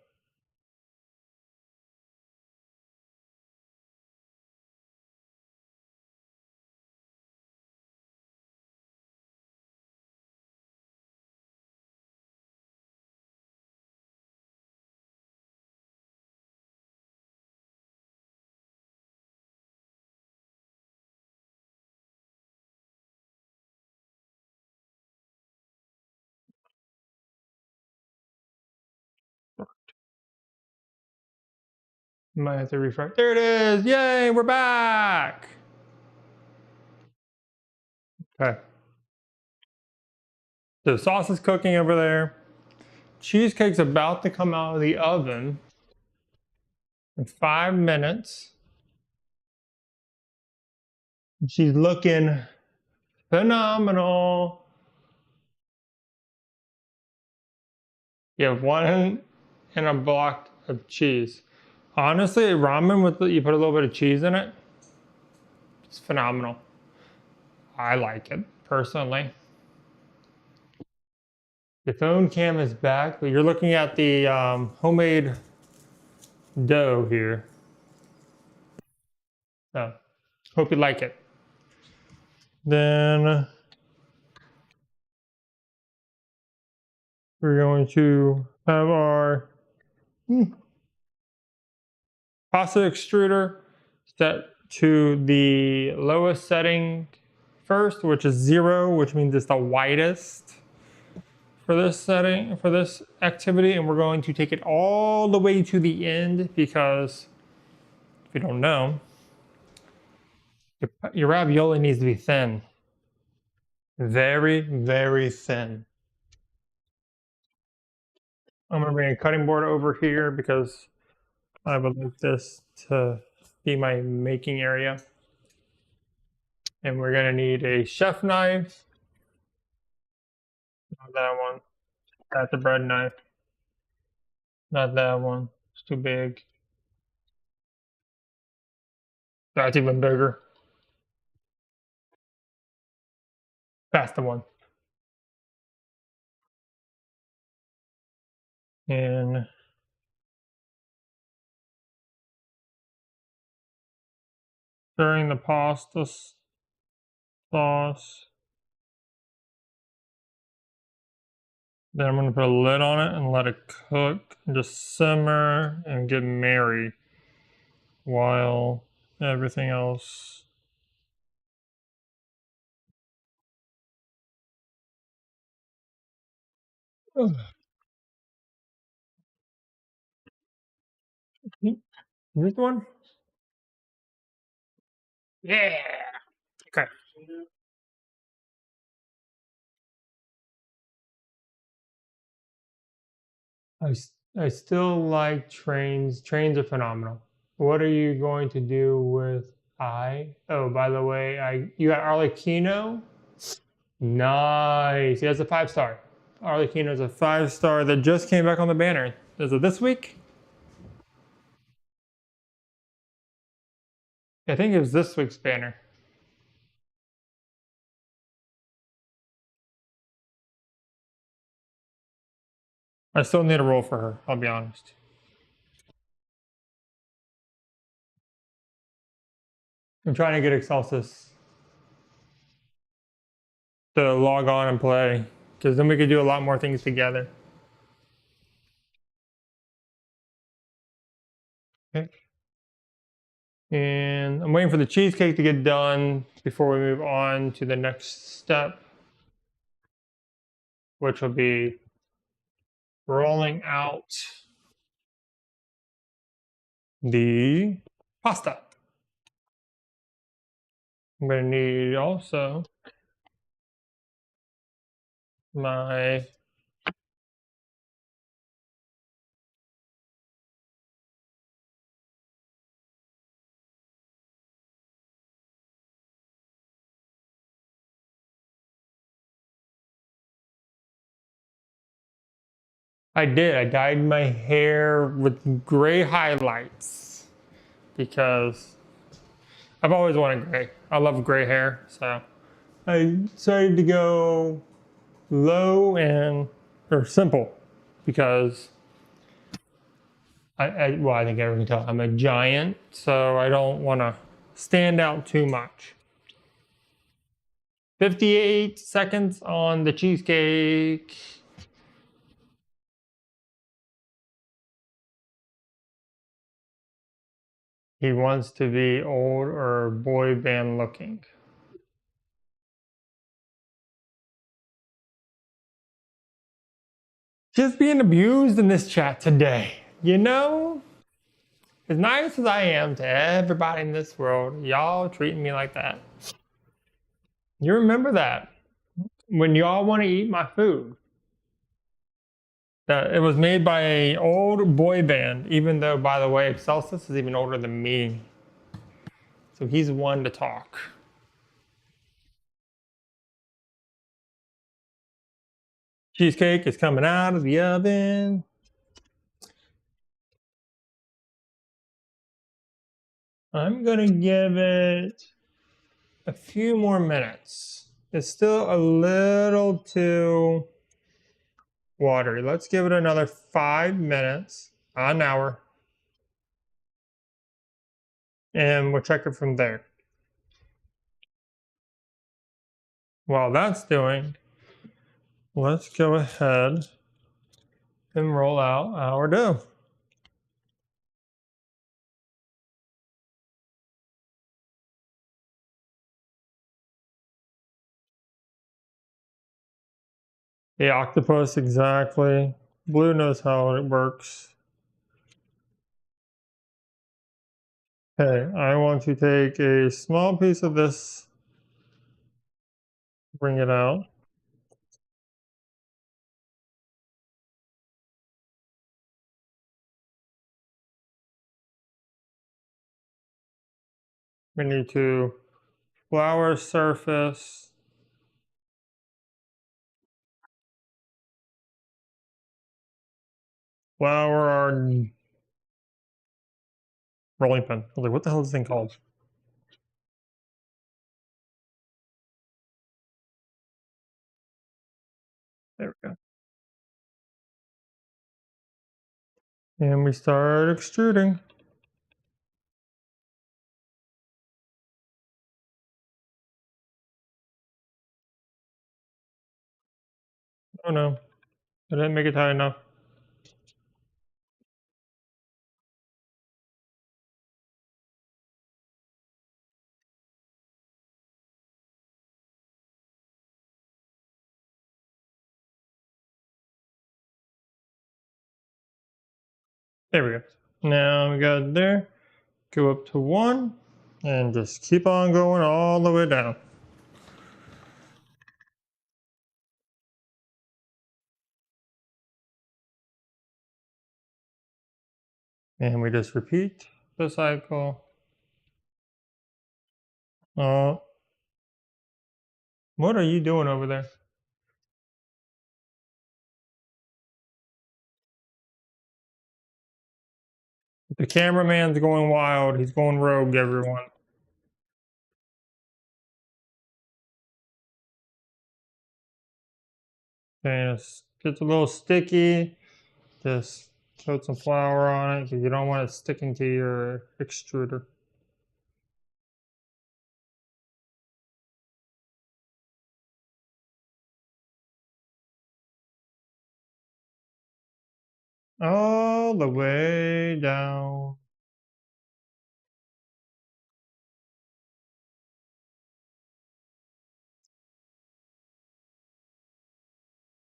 A: Might have to refresh. There it is. Yay, we're back. Okay. The sauce is cooking over there. Cheesecake's about to come out of the oven in 5 minutes. She's looking phenomenal. You have 1 and a block of cheese. Honestly, ramen with you put a little bit of cheese in it, it's phenomenal. I like it personally. The phone cam is back, but you're looking at the homemade dough here. So, hope you like it. Then we're going to have our pasta extruder set to the lowest setting first, which is 0, which means it's the widest for this setting, for this activity. And we're going to take it all the way to the end because if you don't know, your ravioli needs to be thin. Very, very thin. I'm going to bring a cutting board over here because I would like this to be my making area. And we're going to need a chef knife. Not that one. That's a bread knife. Not that one. It's too big. That's even bigger. That's the one. And stirring the pasta sauce. Then I'm going to put a lid on it and let it cook and just simmer and get merry while everything else. This one? Yeah. Okay. I still like trains. Trains are phenomenal. What are you going to do with Oh, by the way, you got Arlecchino? Nice. Yeah, it's a 5-star. Arlecchino is a 5-star that just came back on the banner. Is it this week? I think it was this week's banner. I still need a role for her, I'll be honest. I'm trying to get Excelsis to log on and play, because then we could do a lot more things together. Okay. And I'm waiting for the cheesecake to get done before we move on to the next step, which will be rolling out the pasta. I'm going to need also my I did. I dyed my hair with gray highlights because I've always wanted gray. I love gray hair, so I decided to go low and or simple because well, I think everyone can tell I'm a giant, so I don't want to stand out too much. 58 seconds on the cheesecake. He wants to be old or boy band looking. Just being abused in this chat today, you know? As nice as I am to everybody in this world, y'all treating me like that. You remember that when y'all want to eat my food. That it was made by an old boy band, even though, by the way, Excelsis is even older than me. So he's one to talk. Cheesecake is coming out of the oven. I'm going to give it a few more minutes. It's still a little too watery. Let's give it another 5 minutes, an hour, and we'll check it from there. While that's doing, let's go ahead and roll out our dough. The octopus, exactly. Blue knows how it works. Okay, I want to take a small piece of this, bring it out. We need to flour surface. Flour our rolling pin. I was like, what the hell is this thing called? There we go. And we start extruding. Oh no, I didn't make it high enough. There we go. Now we got it there. Go up to 1 and just keep on going all the way down. And we just repeat the cycle. What are you doing over there? The cameraman's going wild. He's going rogue, everyone. And it gets a little sticky. Just coat some flour on it because you don't want it sticking to your extruder. All the way down.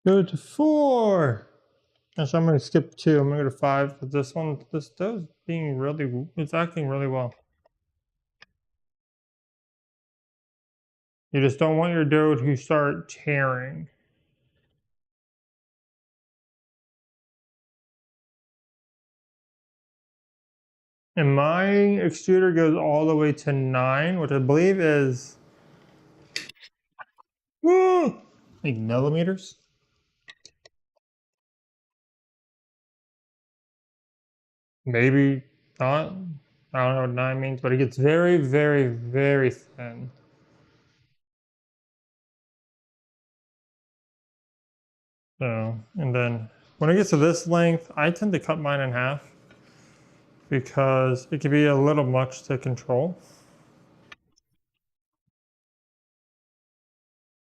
A: Go to 4. Actually, I'm going to skip 2. I'm going to go to 5. But this does being really, it's acting really well. You just don't want your dough to start tearing. And my extruder goes all the way to 9, which I believe is like millimeters. Maybe not. I don't know what 9 means, but it gets very, very, very thin. So, and then when it gets to this length, I tend to cut mine in half because it can be a little much to control.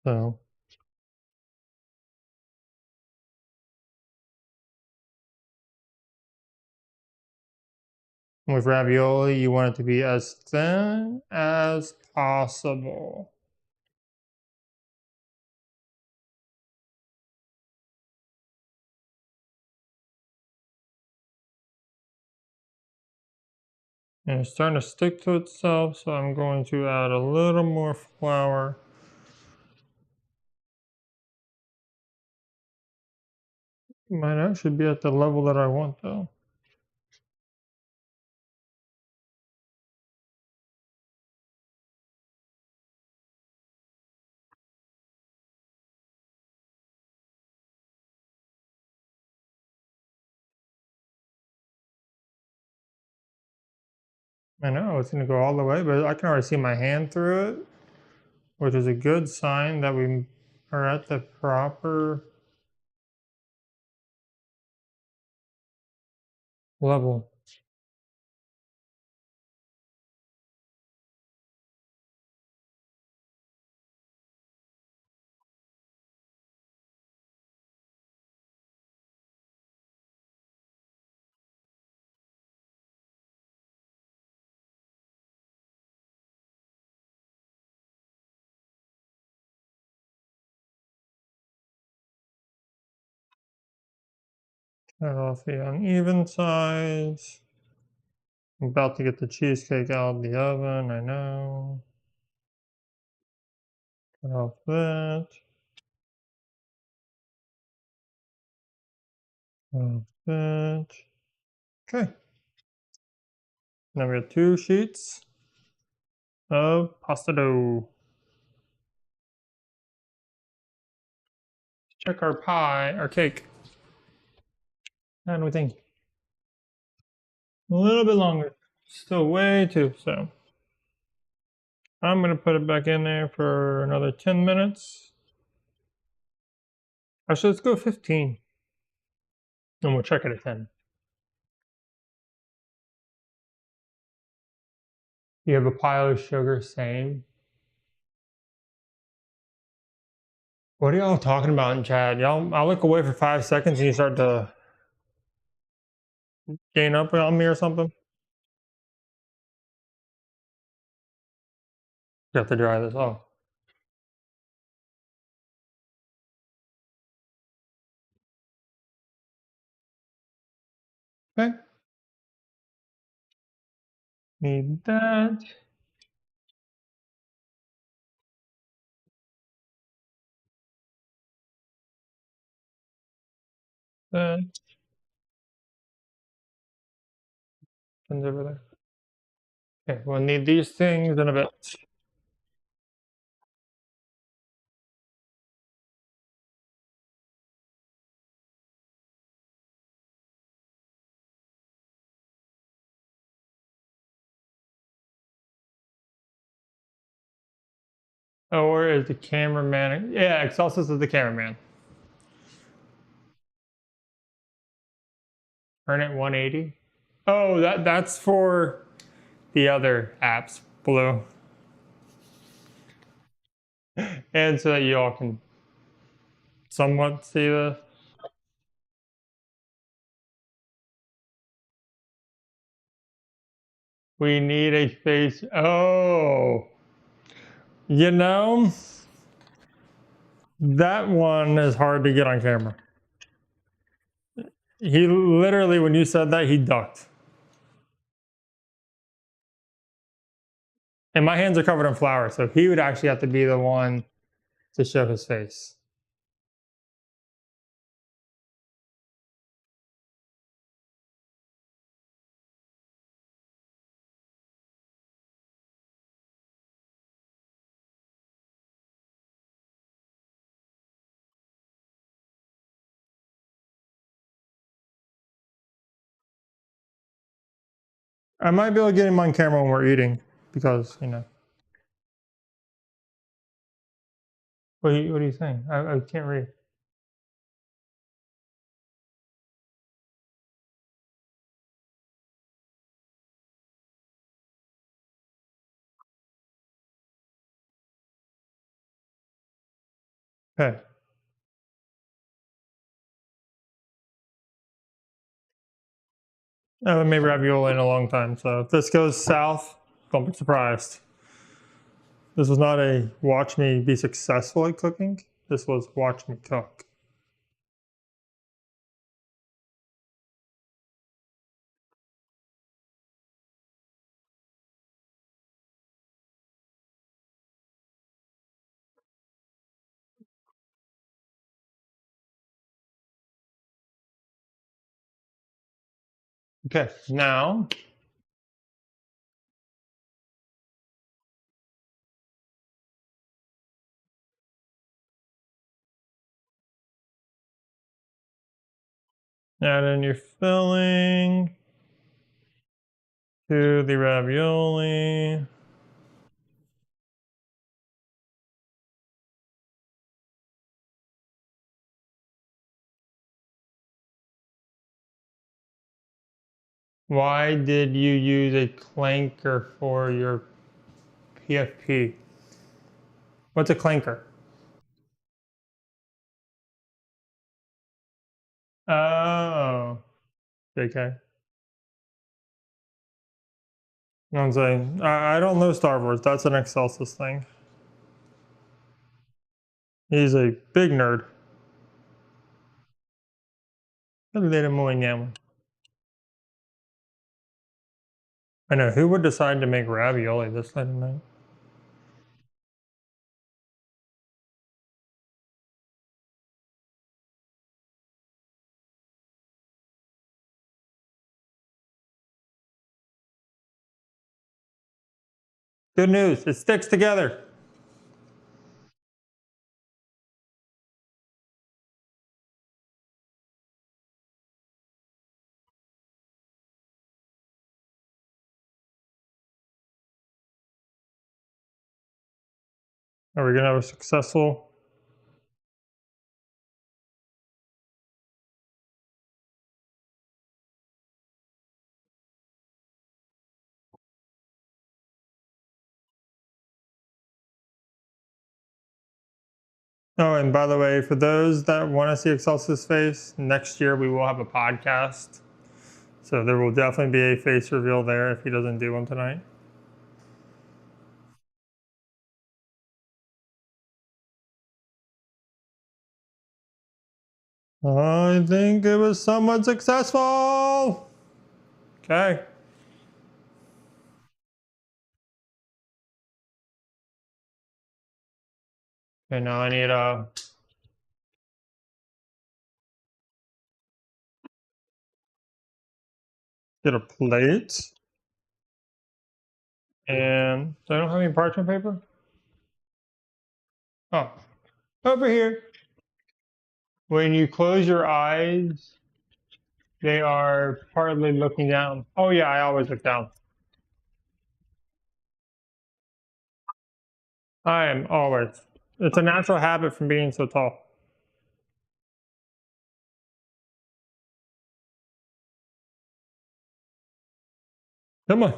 A: So, with ravioli, you want it to be as thin as possible. And it's starting to stick to itself, so I'm going to add a little more flour. Might actually be at the level that I want though. I know it's gonna go all the way, but I can already see my hand through it, which is a good sign that we are at the proper level. Cut off the uneven sides. I'm about to get the cheesecake out of the oven, I know. Cut off that. Cut off that. Okay. Now we have 2 sheets of pasta dough. Check our pie, our cake. How do we think? A little bit longer. Still way too, so. I'm gonna put it back in there for another 10 minutes. Actually, let's go 15. And we'll check it at 10. You have a pile of sugar, same. What are y'all talking about in chat? Y'all, I'll look away for 5 seconds and you start to gain up on me or something. You have to dry this off. Okay. Need that. That. And over there. Okay, we'll need these things in a bit. Or is the cameraman? Yeah, Excelsis is the cameraman. Turn it 180. Oh, that's for the other apps below. And so that you all can somewhat see the We need a face. Oh, you know, that one is hard to get on camera. He literally, when you said that, he ducked. And my hands are covered in flour, so he would actually have to be the one to show his face. I might be able to get him on camera when we're eating because, you know. What are you saying? I can't read. Okay. I haven't made ravioli in a long time, so if this goes south, don't be surprised. This was not a watch me be successful at cooking. This was watch me cook. Okay, now add in your filling to the ravioli. Why did you use a clanker for your PFP? What's a clanker? Oh, JK. You know what I'm saying? I don't know Star Wars. That's an Excelsis thing. He's a big nerd. I know. Who would decide to make ravioli this late at night? Good news. It sticks together. Are we going to have a successful? Oh, and by the way, for those that want to see Excelsis' face, next year we will have a podcast. So there will definitely be a face reveal there if he doesn't do one tonight. I think it was somewhat successful. Okay. Okay, now I need get a plate. And I don't have any parchment paper. Oh, over here. When you close your eyes, they are partly looking down. Oh yeah, I always look down. I am always. It's a natural habit from being so tall. Come on,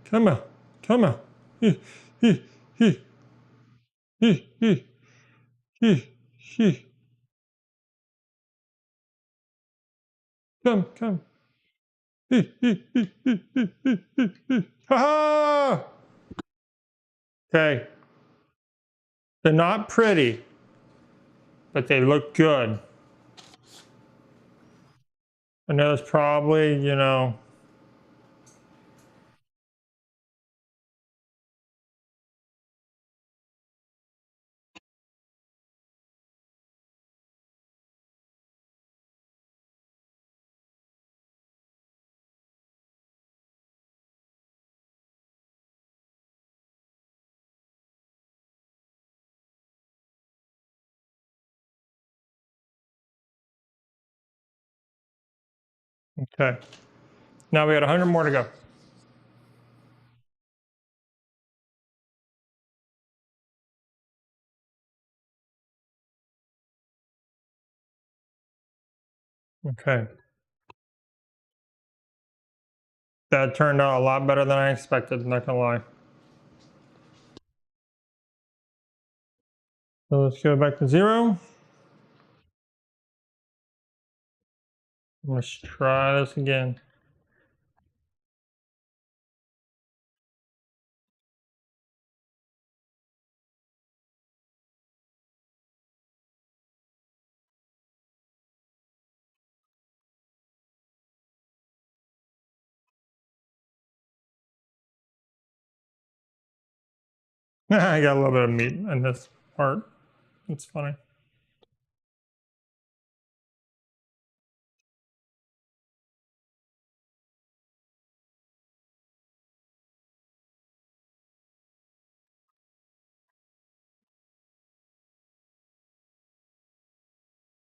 A: come on, come on. He, he, he, he. Come. Ha! Okay. They're not pretty, but they look good. I know it's probably, you know. Okay. Now we got 100 more to go. Okay. That turned out a lot better than I expected, not gonna lie. So let's go back to 0. Let's try this again. I got a little bit of meat in this part. It's funny.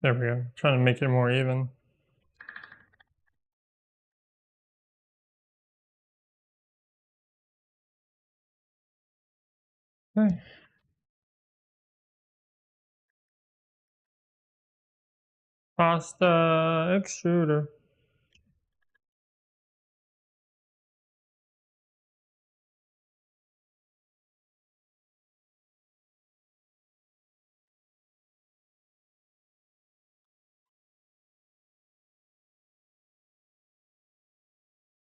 A: There we go. Trying to make it more even. Okay. Pasta extruder.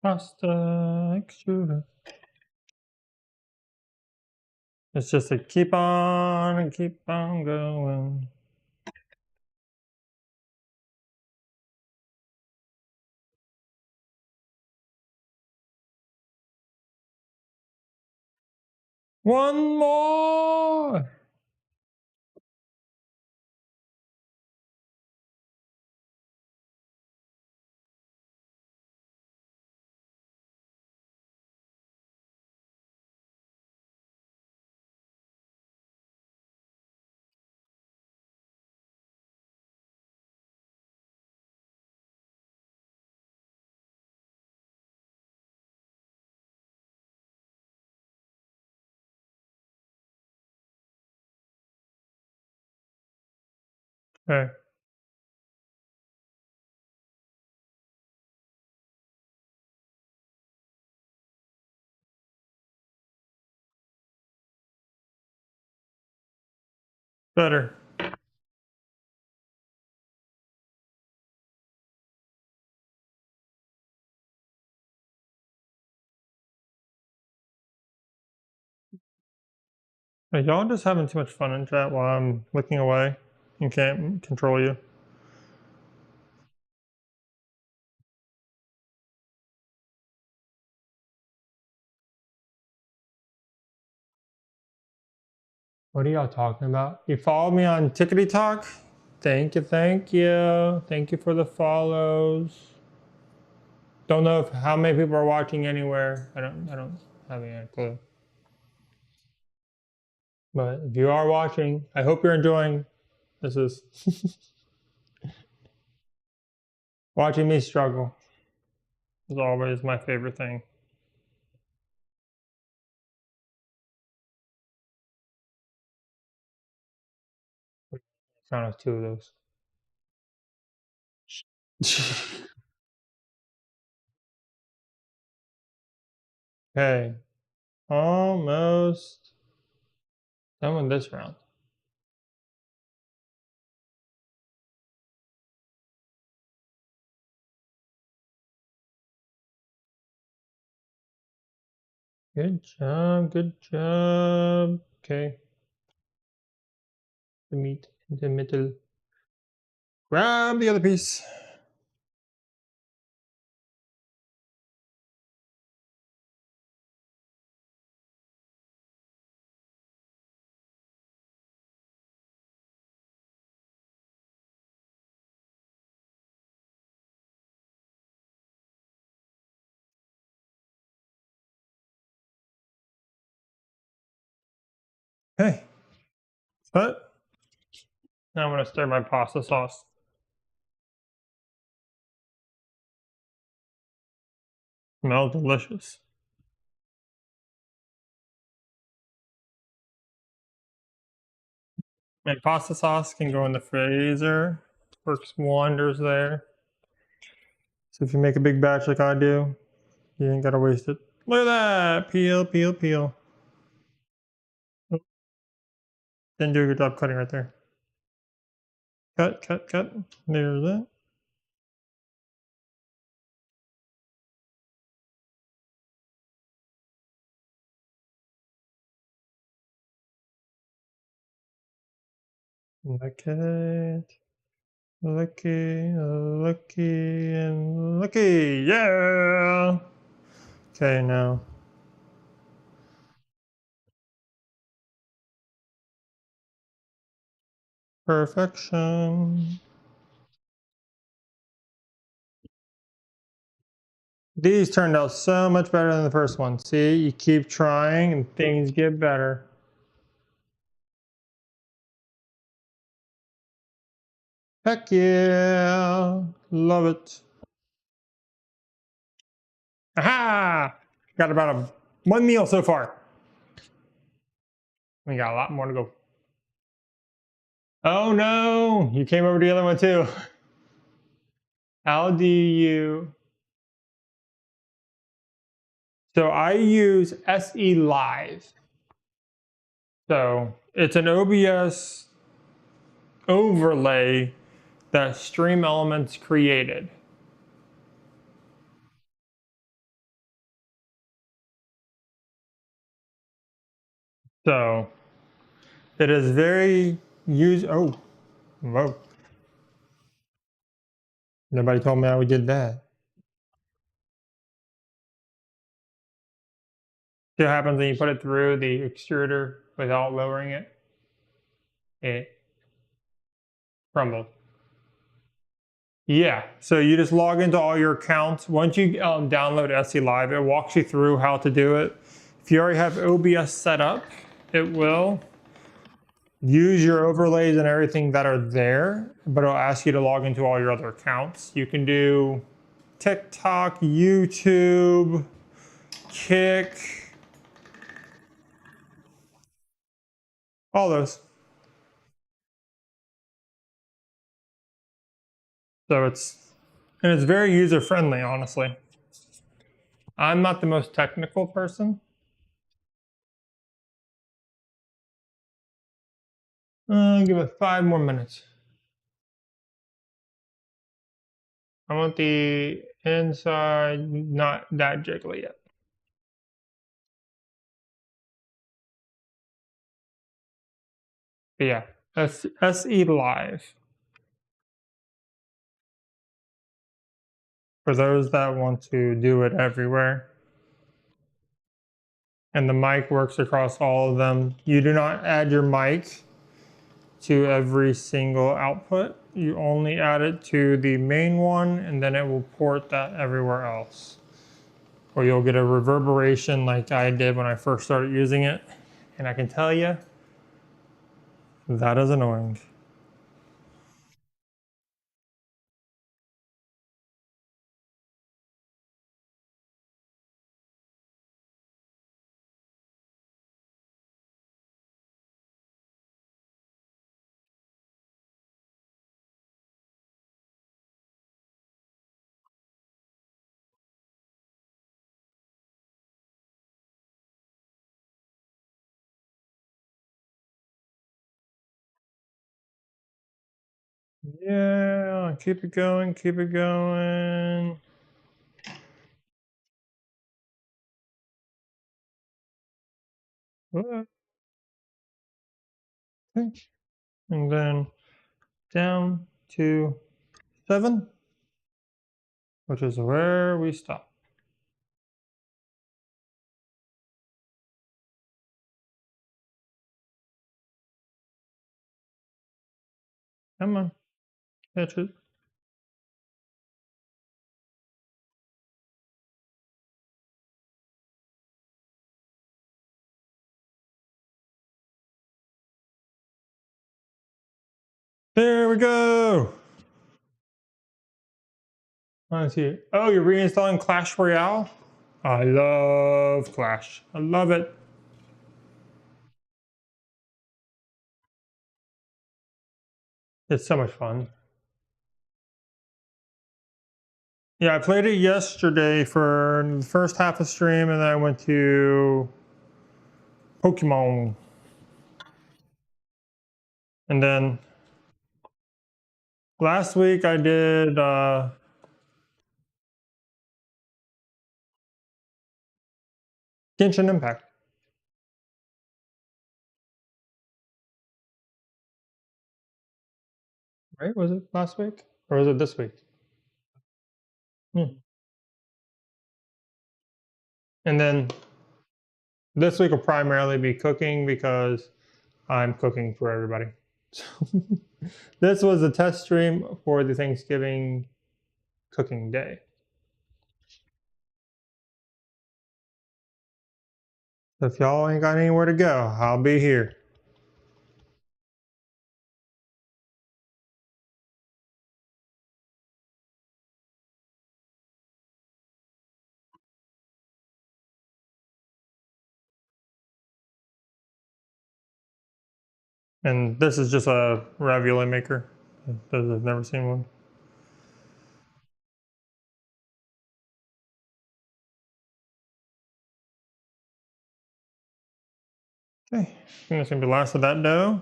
A: Pasta extruder. It's just a keep on and keep on going. One more. Okay. Better. Hey, y'all just having too much fun in chat while I'm looking away and can't control you. What are y'all talking about? You follow me on Tickety Talk? Thank you, thank you. Thank you for the follows. Don't know how many people are watching anywhere. I don't have any clue. But if you are watching, I hope you're enjoying. This is watching me struggle is always my favorite thing. Count of 2 of those. Okay, almost done with this round. Good job, good job. Okay. The meat in the middle. Grab the other piece. Okay. But now I'm gonna stir my pasta sauce. Smells delicious. My pasta sauce can go in the freezer. Works wonders there. So if you make a big batch like I do, you ain't gotta waste it. Look at that! Peel, peel, peel. Oh, didn't do a good job cutting right there. Cut, cut, cut. There's that. Look at it. Lucky, lucky, and lucky. Yeah! Okay, now. Perfection. These turned out so much better than the first one. See, you keep trying and things get better. Heck yeah! Love it. Aha! Got about one meal so far. We got a lot more to go. Oh no! You came over to the other one too. How do you... So I use SE Live. So it's an OBS overlay that Stream Elements created. So it is very oh, whoa. Nobody told me how we did that. See what happens when you put it through the extruder without lowering it? It crumbles. Yeah, so you just log into all your accounts. Once you download SE Live, it walks you through how to do it. If you already have OBS set up, it will use your overlays and everything that are there, but it'll ask you to log into all your other accounts. You can do TikTok, YouTube, Kick, all those. So it's very user friendly, honestly. I'm not the most technical person. Give it 5 more minutes. I want the inside not that jiggly yet. But yeah, SE Live. For those that want to do it everywhere. And the mic works across all of them. You do not add your mic to every single output. You only add it to the main one, and then it will port that everywhere else. Or you'll get a reverberation like I did when I first started using it. And I can tell you, that is annoying. Yeah, keep it going, keep it going. Okay. And then down to 7, which is where we stop. Come on, catch it. There we go. Let's see. Oh, you're reinstalling Clash Royale? I love Clash. I love it. It's so much fun. Yeah, I played it yesterday for the first half of stream, and then I went to Pokemon. And then last week I did Genshin Impact. Right? Was it last week? Or was it this week? Hmm. And then this week will primarily be cooking because I'm cooking for everybody. So this was a test stream for the Thanksgiving cooking day. So if y'all ain't got anywhere to go, I'll be here. And this is just a ravioli maker. Those have never seen one. Okay, I think that's gonna be the last of that dough.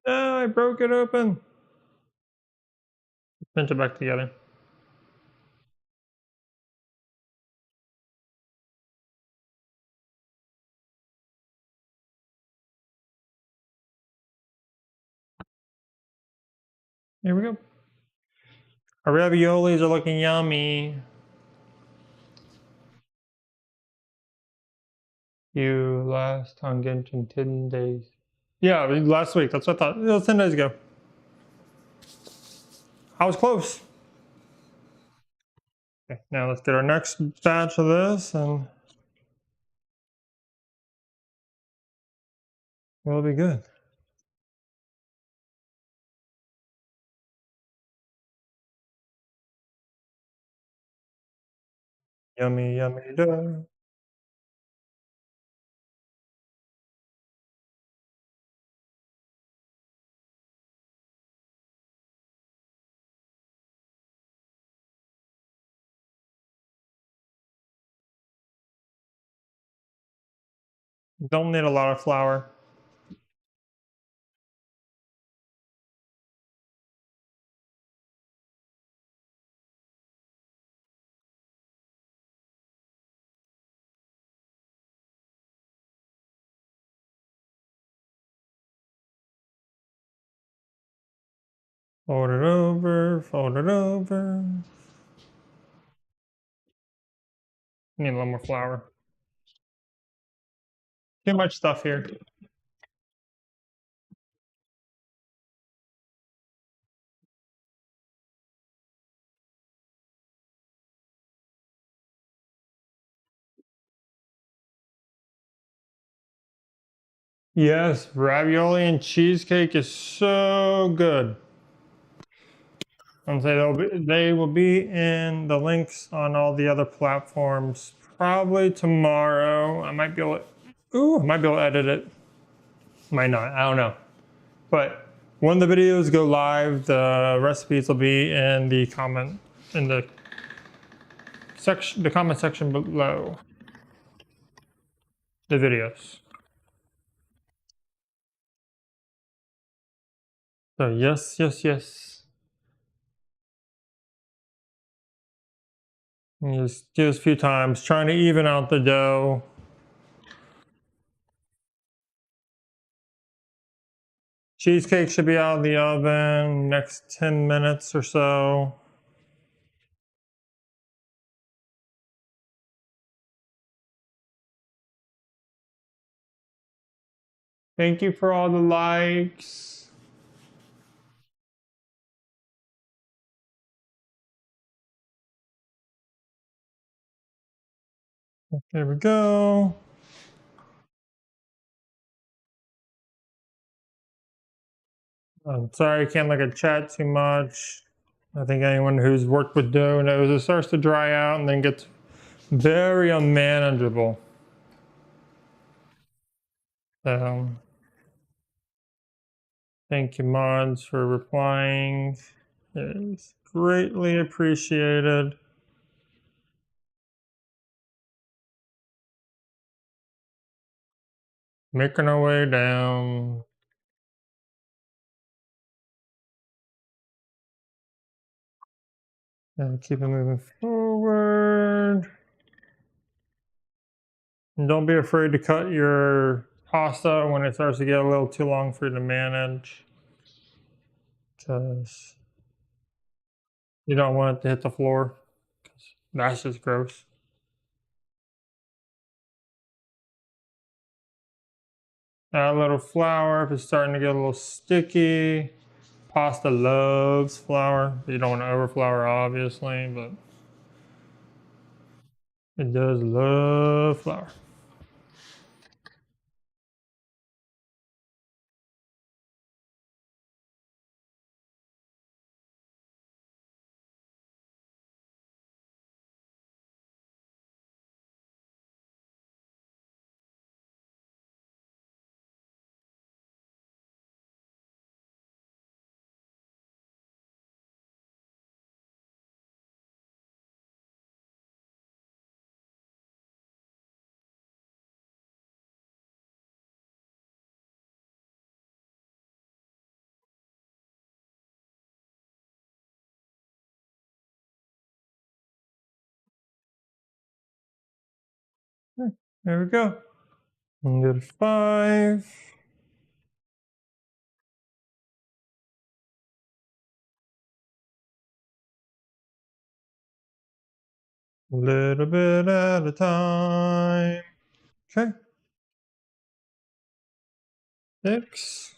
A: Ah, I broke it open. Pinch it back together. Here we go. Our raviolis are looking yummy. You last on Genshin 10 days. Yeah, last week. That's what I thought. It was 10 days ago. I was close. Okay, now let's get our next batch of this and we'll be good. Yummy, yummy dough. Don't need a lot of flour. Fold it over, fold it over. Need a little more flour. Too much stuff here. Yes, ravioli and cheesecake is so good. And they will be in the links on all the other platforms probably tomorrow. I might be able to edit it. Might not. I don't know. But when the videos go live, the recipes will be in the comment section below the videos. So yes, yes, yes. And just do this a few times, trying to even out the dough. Cheesecake should be out of the oven next 10 minutes or so. Thank you for all the likes. There we go. I'm sorry I can't look at chat too much. I think anyone who's worked with dough knows it starts to dry out and then gets very unmanageable. So thank you, mods, for replying. It's greatly appreciated. Making our way down. And keep it moving forward. And don't be afraid to cut your pasta when it starts to get a little too long for you to manage, because you don't want it to hit the floor, because that's just gross. Add a little flour if it's starting to get a little sticky. Pasta loves flour. You don't want to overflour, obviously, but it does love flour. There we go. And go to 5. A little bit at a time. Okay. 6.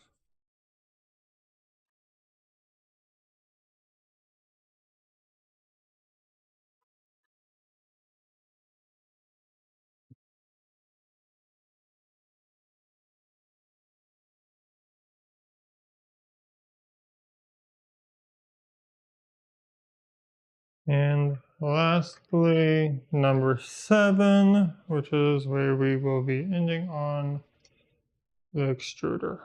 A: And lastly, number 7, which is where we will be ending on the extruder.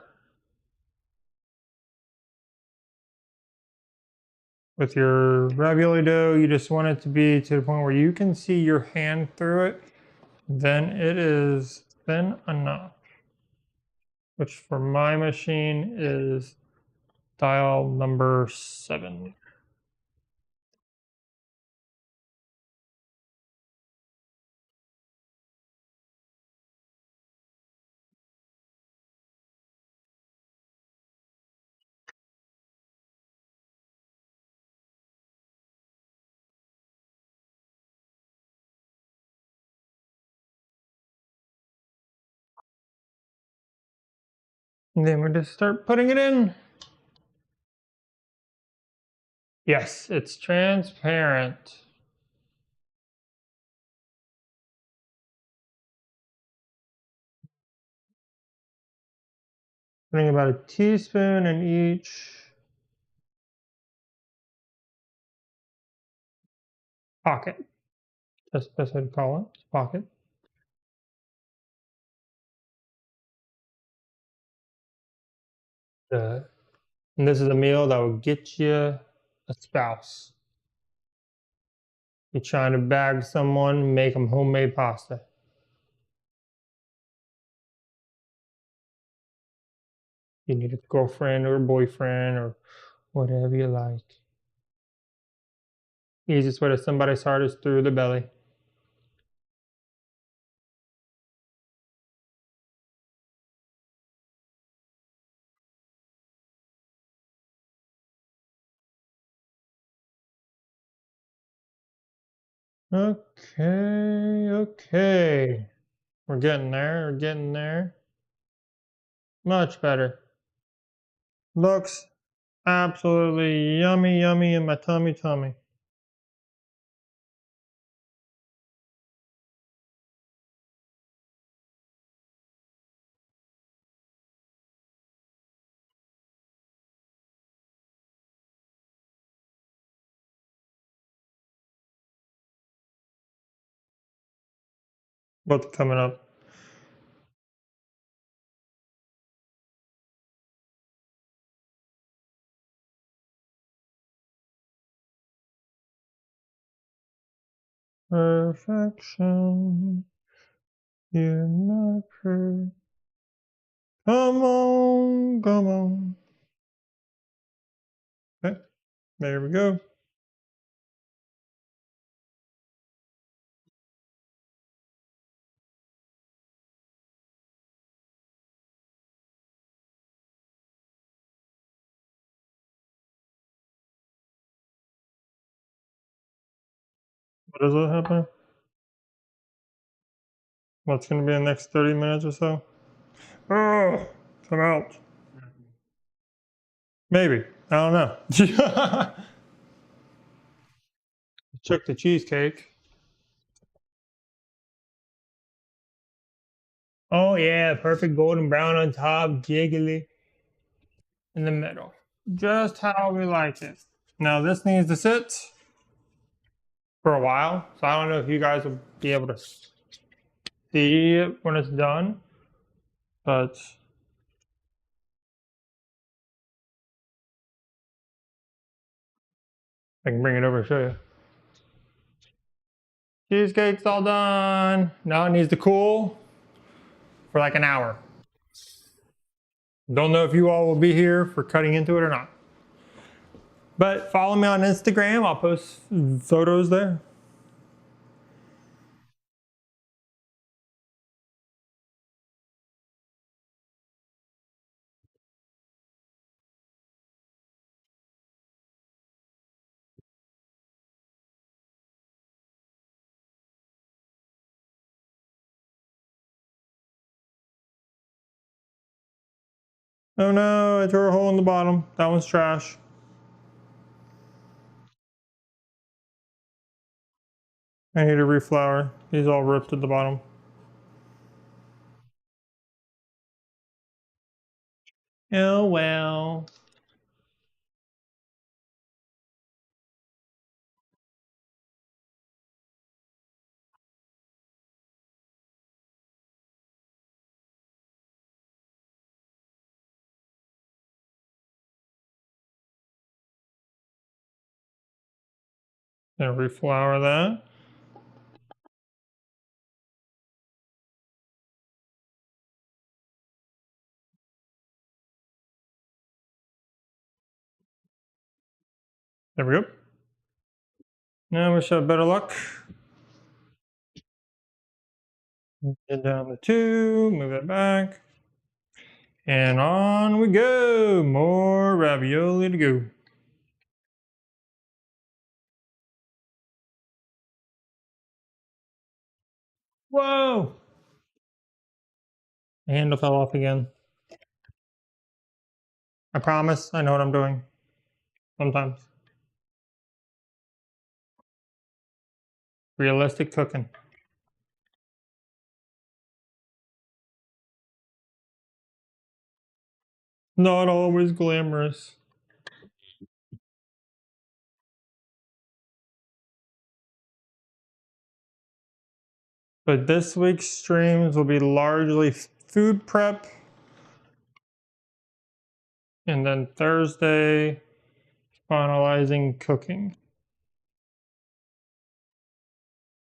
A: With your ravioli dough, you just want it to be to the point where you can see your hand through it. Then it is thin enough, which for my machine is dial number 7. And then we just start putting it in. Yes, it's transparent. Putting about a teaspoon in each pocket. That's the best way to call it, pocket. And this is a meal that will get you a spouse. You're trying to bag someone, make them homemade pasta. You need a girlfriend or a boyfriend or whatever you like. Easiest way to somebody's heart is through the belly. Okay, okay. We're getting there, we're getting there. Much better. Looks absolutely yummy, yummy in my tummy. What's coming up? Perfection. You're not perfect. Come on, come on. Okay, there we go. What does that happen? What's going to be the next 30 minutes or so? Oh, come out. Maybe. I don't know. Check the cheesecake. Oh, yeah. Perfect golden brown on top, jiggly in the middle. Just how we like it. Now, this needs to sit for a while. So I don't know if you guys will be able to see it when it's done. But I can bring it over and show you. Cheesecake's all done. Now it needs to cool for like an hour. Don't know if you all will be here for cutting into it or not. But follow me on Instagram. I'll post photos there. Oh no, I tore a hole in the bottom. That one's trash. I need to reflower. He's all ripped at the bottom. Oh well. Gonna reflower that. There we go. Now we should have better luck. Get down to 2, move it back. And on we go. More ravioli to go. Whoa! The handle fell off again. I promise I know what I'm doing. Sometimes. Realistic cooking. Not always glamorous. But this week's streams will be largely food prep. And then Thursday, finalizing cooking.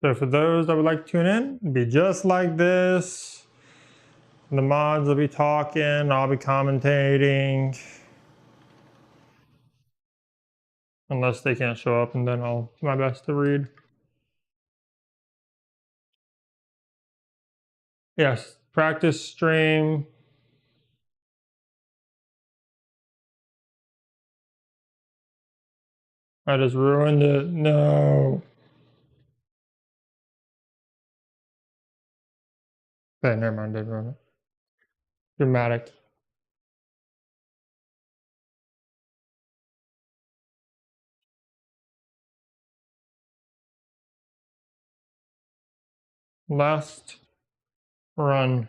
A: So for those that would like to tune in, it'd be just like this The mods will be talking, I'll be commentating. Unless they can't show up, and then I'll do my best to read. Yes, practice stream. I just ruined it. No. Okay, never mind, I did ruin it. Dramatic. Last run.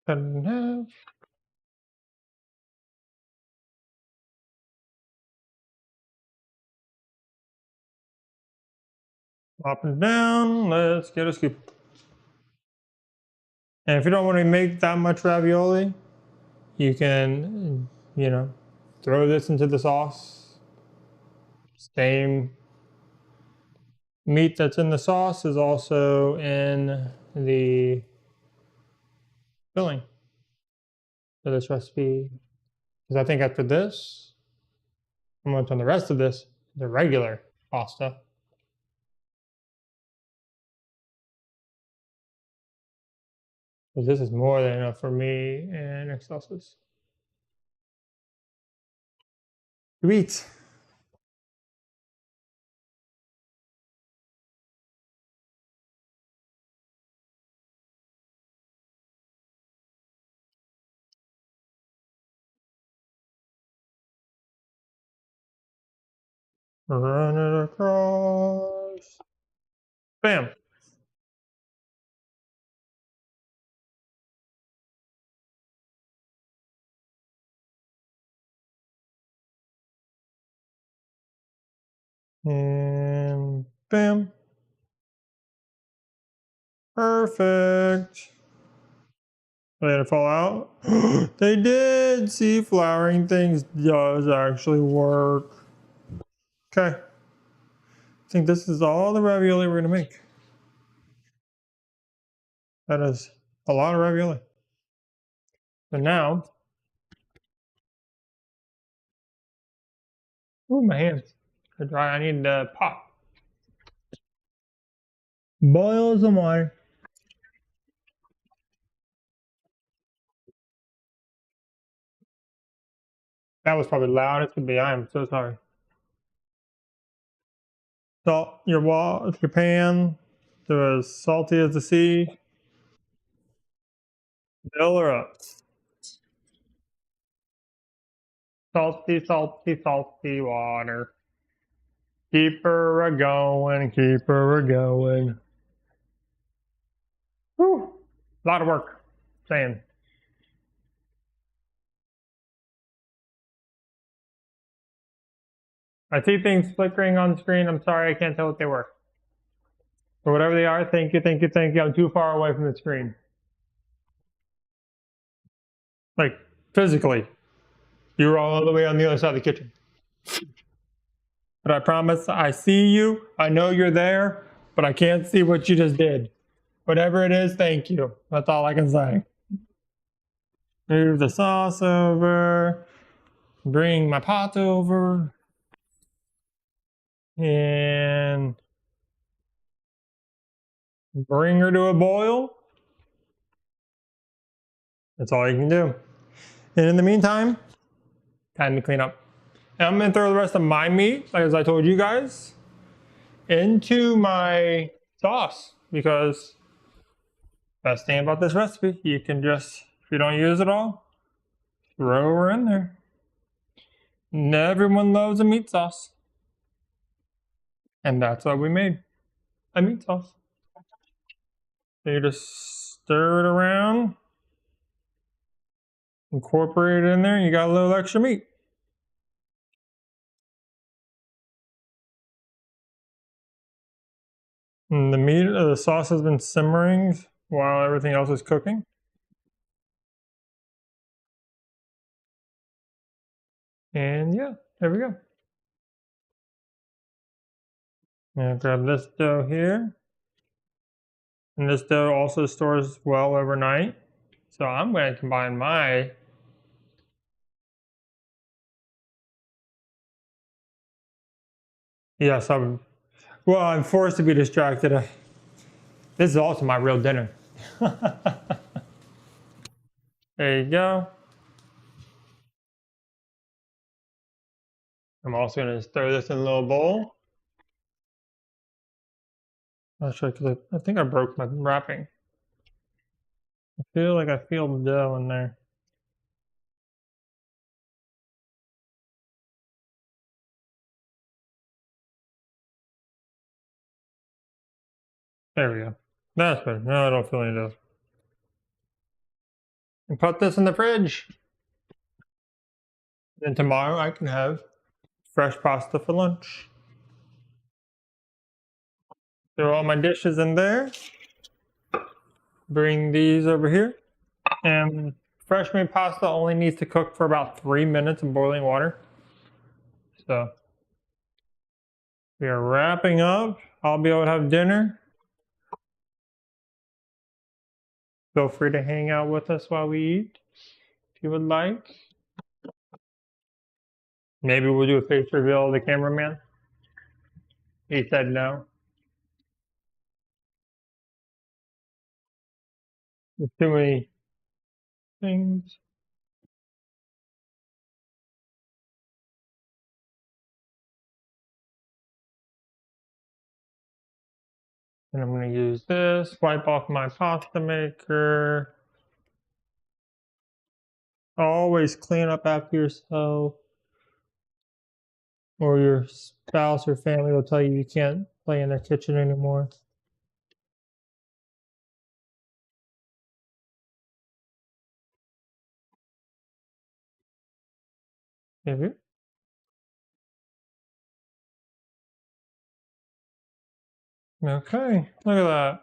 A: Cut it in half. Up and down. Let's get a scoop. And if you don't want to make that much ravioli, you can, throw this into the sauce. Same meat that's in the sauce is also in the filling for this recipe. Because I think after this, I'm going to turn the rest of this the regular pasta. Because this is more than enough for me and Excelsis. Sweet. Run it across. Bam. And bam. Perfect. Are they gonna fall out? They did! See, flowering things does actually work. Okay. I think this is all the ravioli we're gonna make. That is a lot of ravioli. So now, ooh, my hands are dry. I need a pot. Boil some water. That was probably loud as could be. I am so sorry. Salt your pan to as salty as the sea. Fill her up. Salty, salty, salty water. Keep her a going, keep her a going. Whew. A lot of work. Saying. I see things flickering on the screen. I'm sorry, I can't tell what they were. But whatever they are, thank you, thank you, thank you. I'm too far away from the screen. Like, physically. You were all the way on the other side of the kitchen. But I promise, I see you. I know you're there, but I can't see what you just did. Whatever it is, thank you. That's all I can say. Move the sauce over. Bring my pot over. And bring her to a boil. That's all you can do. And in the meantime, time to clean up. And I'm gonna throw the rest of my meat, like as I told you guys, into my sauce, because best thing about this recipe, you can just, if you don't use it all, throw her in there. And everyone loves a meat sauce. And that's what we made, a meat sauce. So you just stir it around, incorporate it in there, and you got a little extra meat. And the sauce has been simmering while everything else is cooking. And yeah, there we go. Now grab this dough here. And this dough also stores well overnight. So I'm going to combine my yes, I'm forced to be distracted. This is also my real dinner. There you go. I'm also going to throw this in a little bowl. Actually, because I think I broke my wrapping. I feel like I feel the dough in there. There we go. That's better. No, I don't feel any dough. And put this in the fridge. Then tomorrow I can have fresh pasta for lunch. Throw all my dishes in there. Bring these over here. And fresh made pasta only needs to cook for about 3 minutes in boiling water. So we are wrapping up. I'll be able to have dinner. Feel free to hang out with us while we eat if you would like. Maybe we'll do a face reveal of the cameraman. He said no. There's too many things. And I'm going to use this, wipe off my pasta maker. Always clean up after yourself, or your spouse or family will tell you you can't play in their kitchen anymore. Maybe. Okay, look at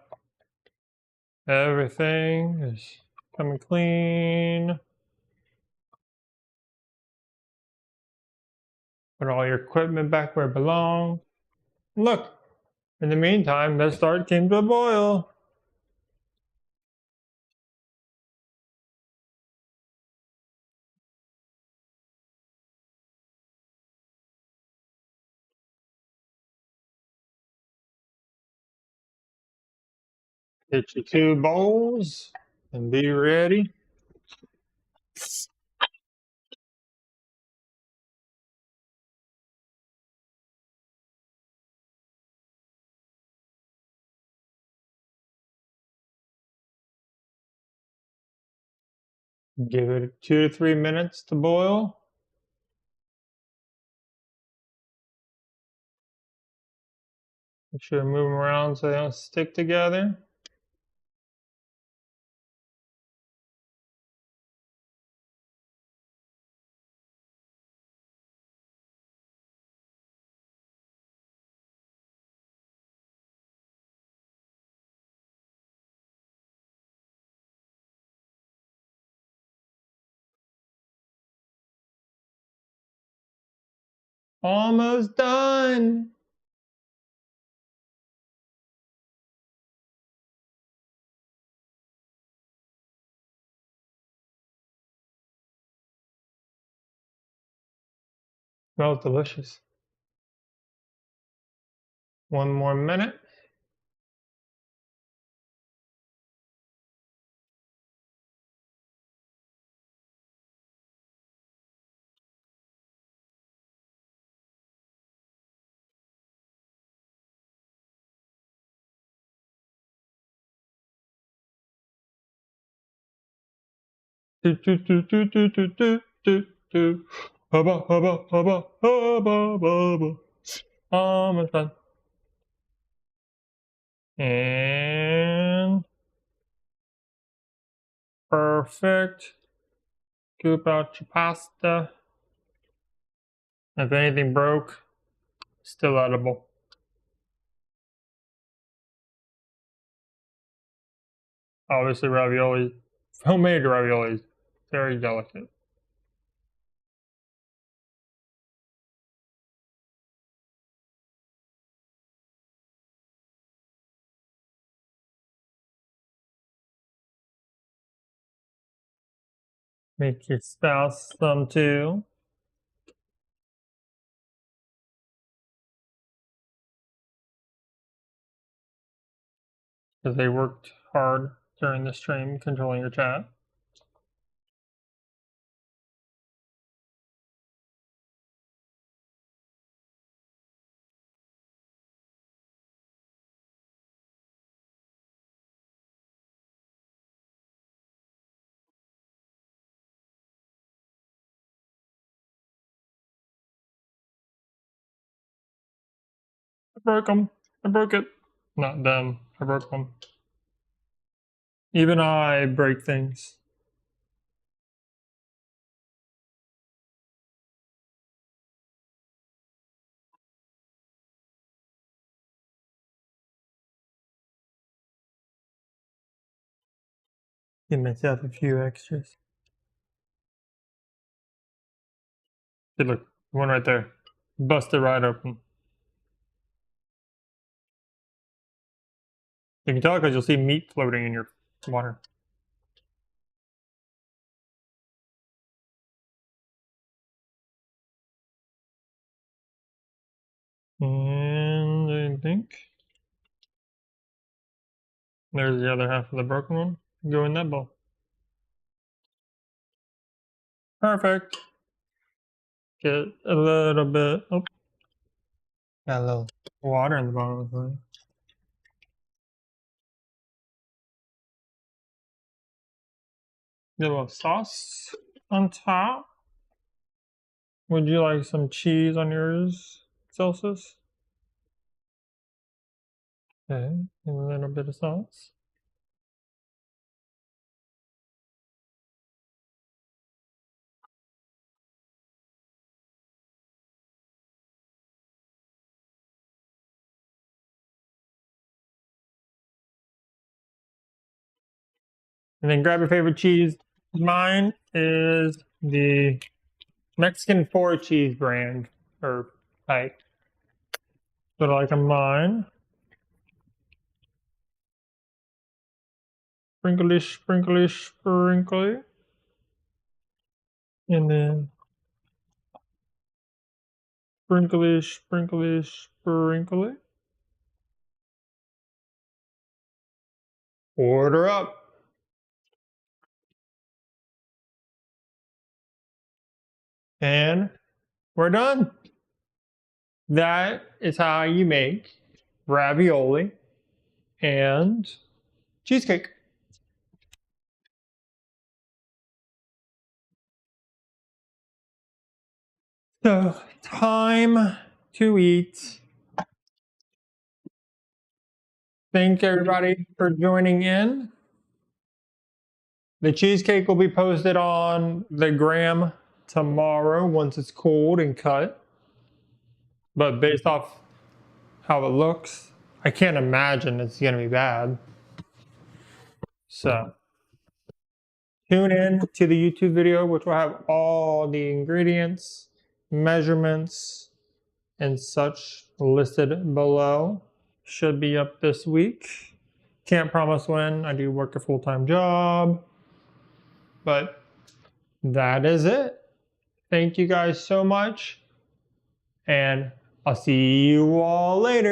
A: that. Everything is coming clean. Put all your equipment back where it belongs. Look, in the meantime, the start came to a boil. Get your 2 bowls and be ready. Give it 2 to 3 minutes to boil. Make sure to move them around so they don't stick together. Almost done. Smells delicious. 1 more minute. Do do do do do do do do do. Hubba hubba hubba hubba hubba. Almost done. And Perfect. Scoop out your pasta. If anything broke, still edible. Obviously, ravioli, homemade raviolis, very delicate. Make your spouse some too. Because they worked hard during the stream controlling your chat. I broke them. I broke it. Not them. I broke them. Even I break things. Give myself a few extras. See, look, one right there. Busted right open. You can tell because you'll see meat floating in your water. And I think there's the other half of the broken one. Go in that bowl. Perfect. Get a little bit. Oh, got a little water in the bottom of the thing. Get a little sauce on top. Would you like some cheese on yours, Celsius? Okay, a little bit of sauce. And then grab your favorite cheese. Mine is the Mexican 4 cheese brand, or type. So like on mine. Sprinkly, sprinkly, sprinkly. And then sprinkly, sprinkly, sprinkly. Order up. And we're done. That is how you make ravioli and cheesecake. So, time to eat. Thank everybody for joining in. The cheesecake will be posted on the gram tomorrow once it's cooled and cut. But based off how it looks, I can't imagine it's going to be bad. So, tune in to the YouTube video, which will have all the ingredients, measurements, and such listed below. Should be up this week. Can't promise when. I do work a full-time job. But that is it. Thank you guys so much. And I'll see you all later.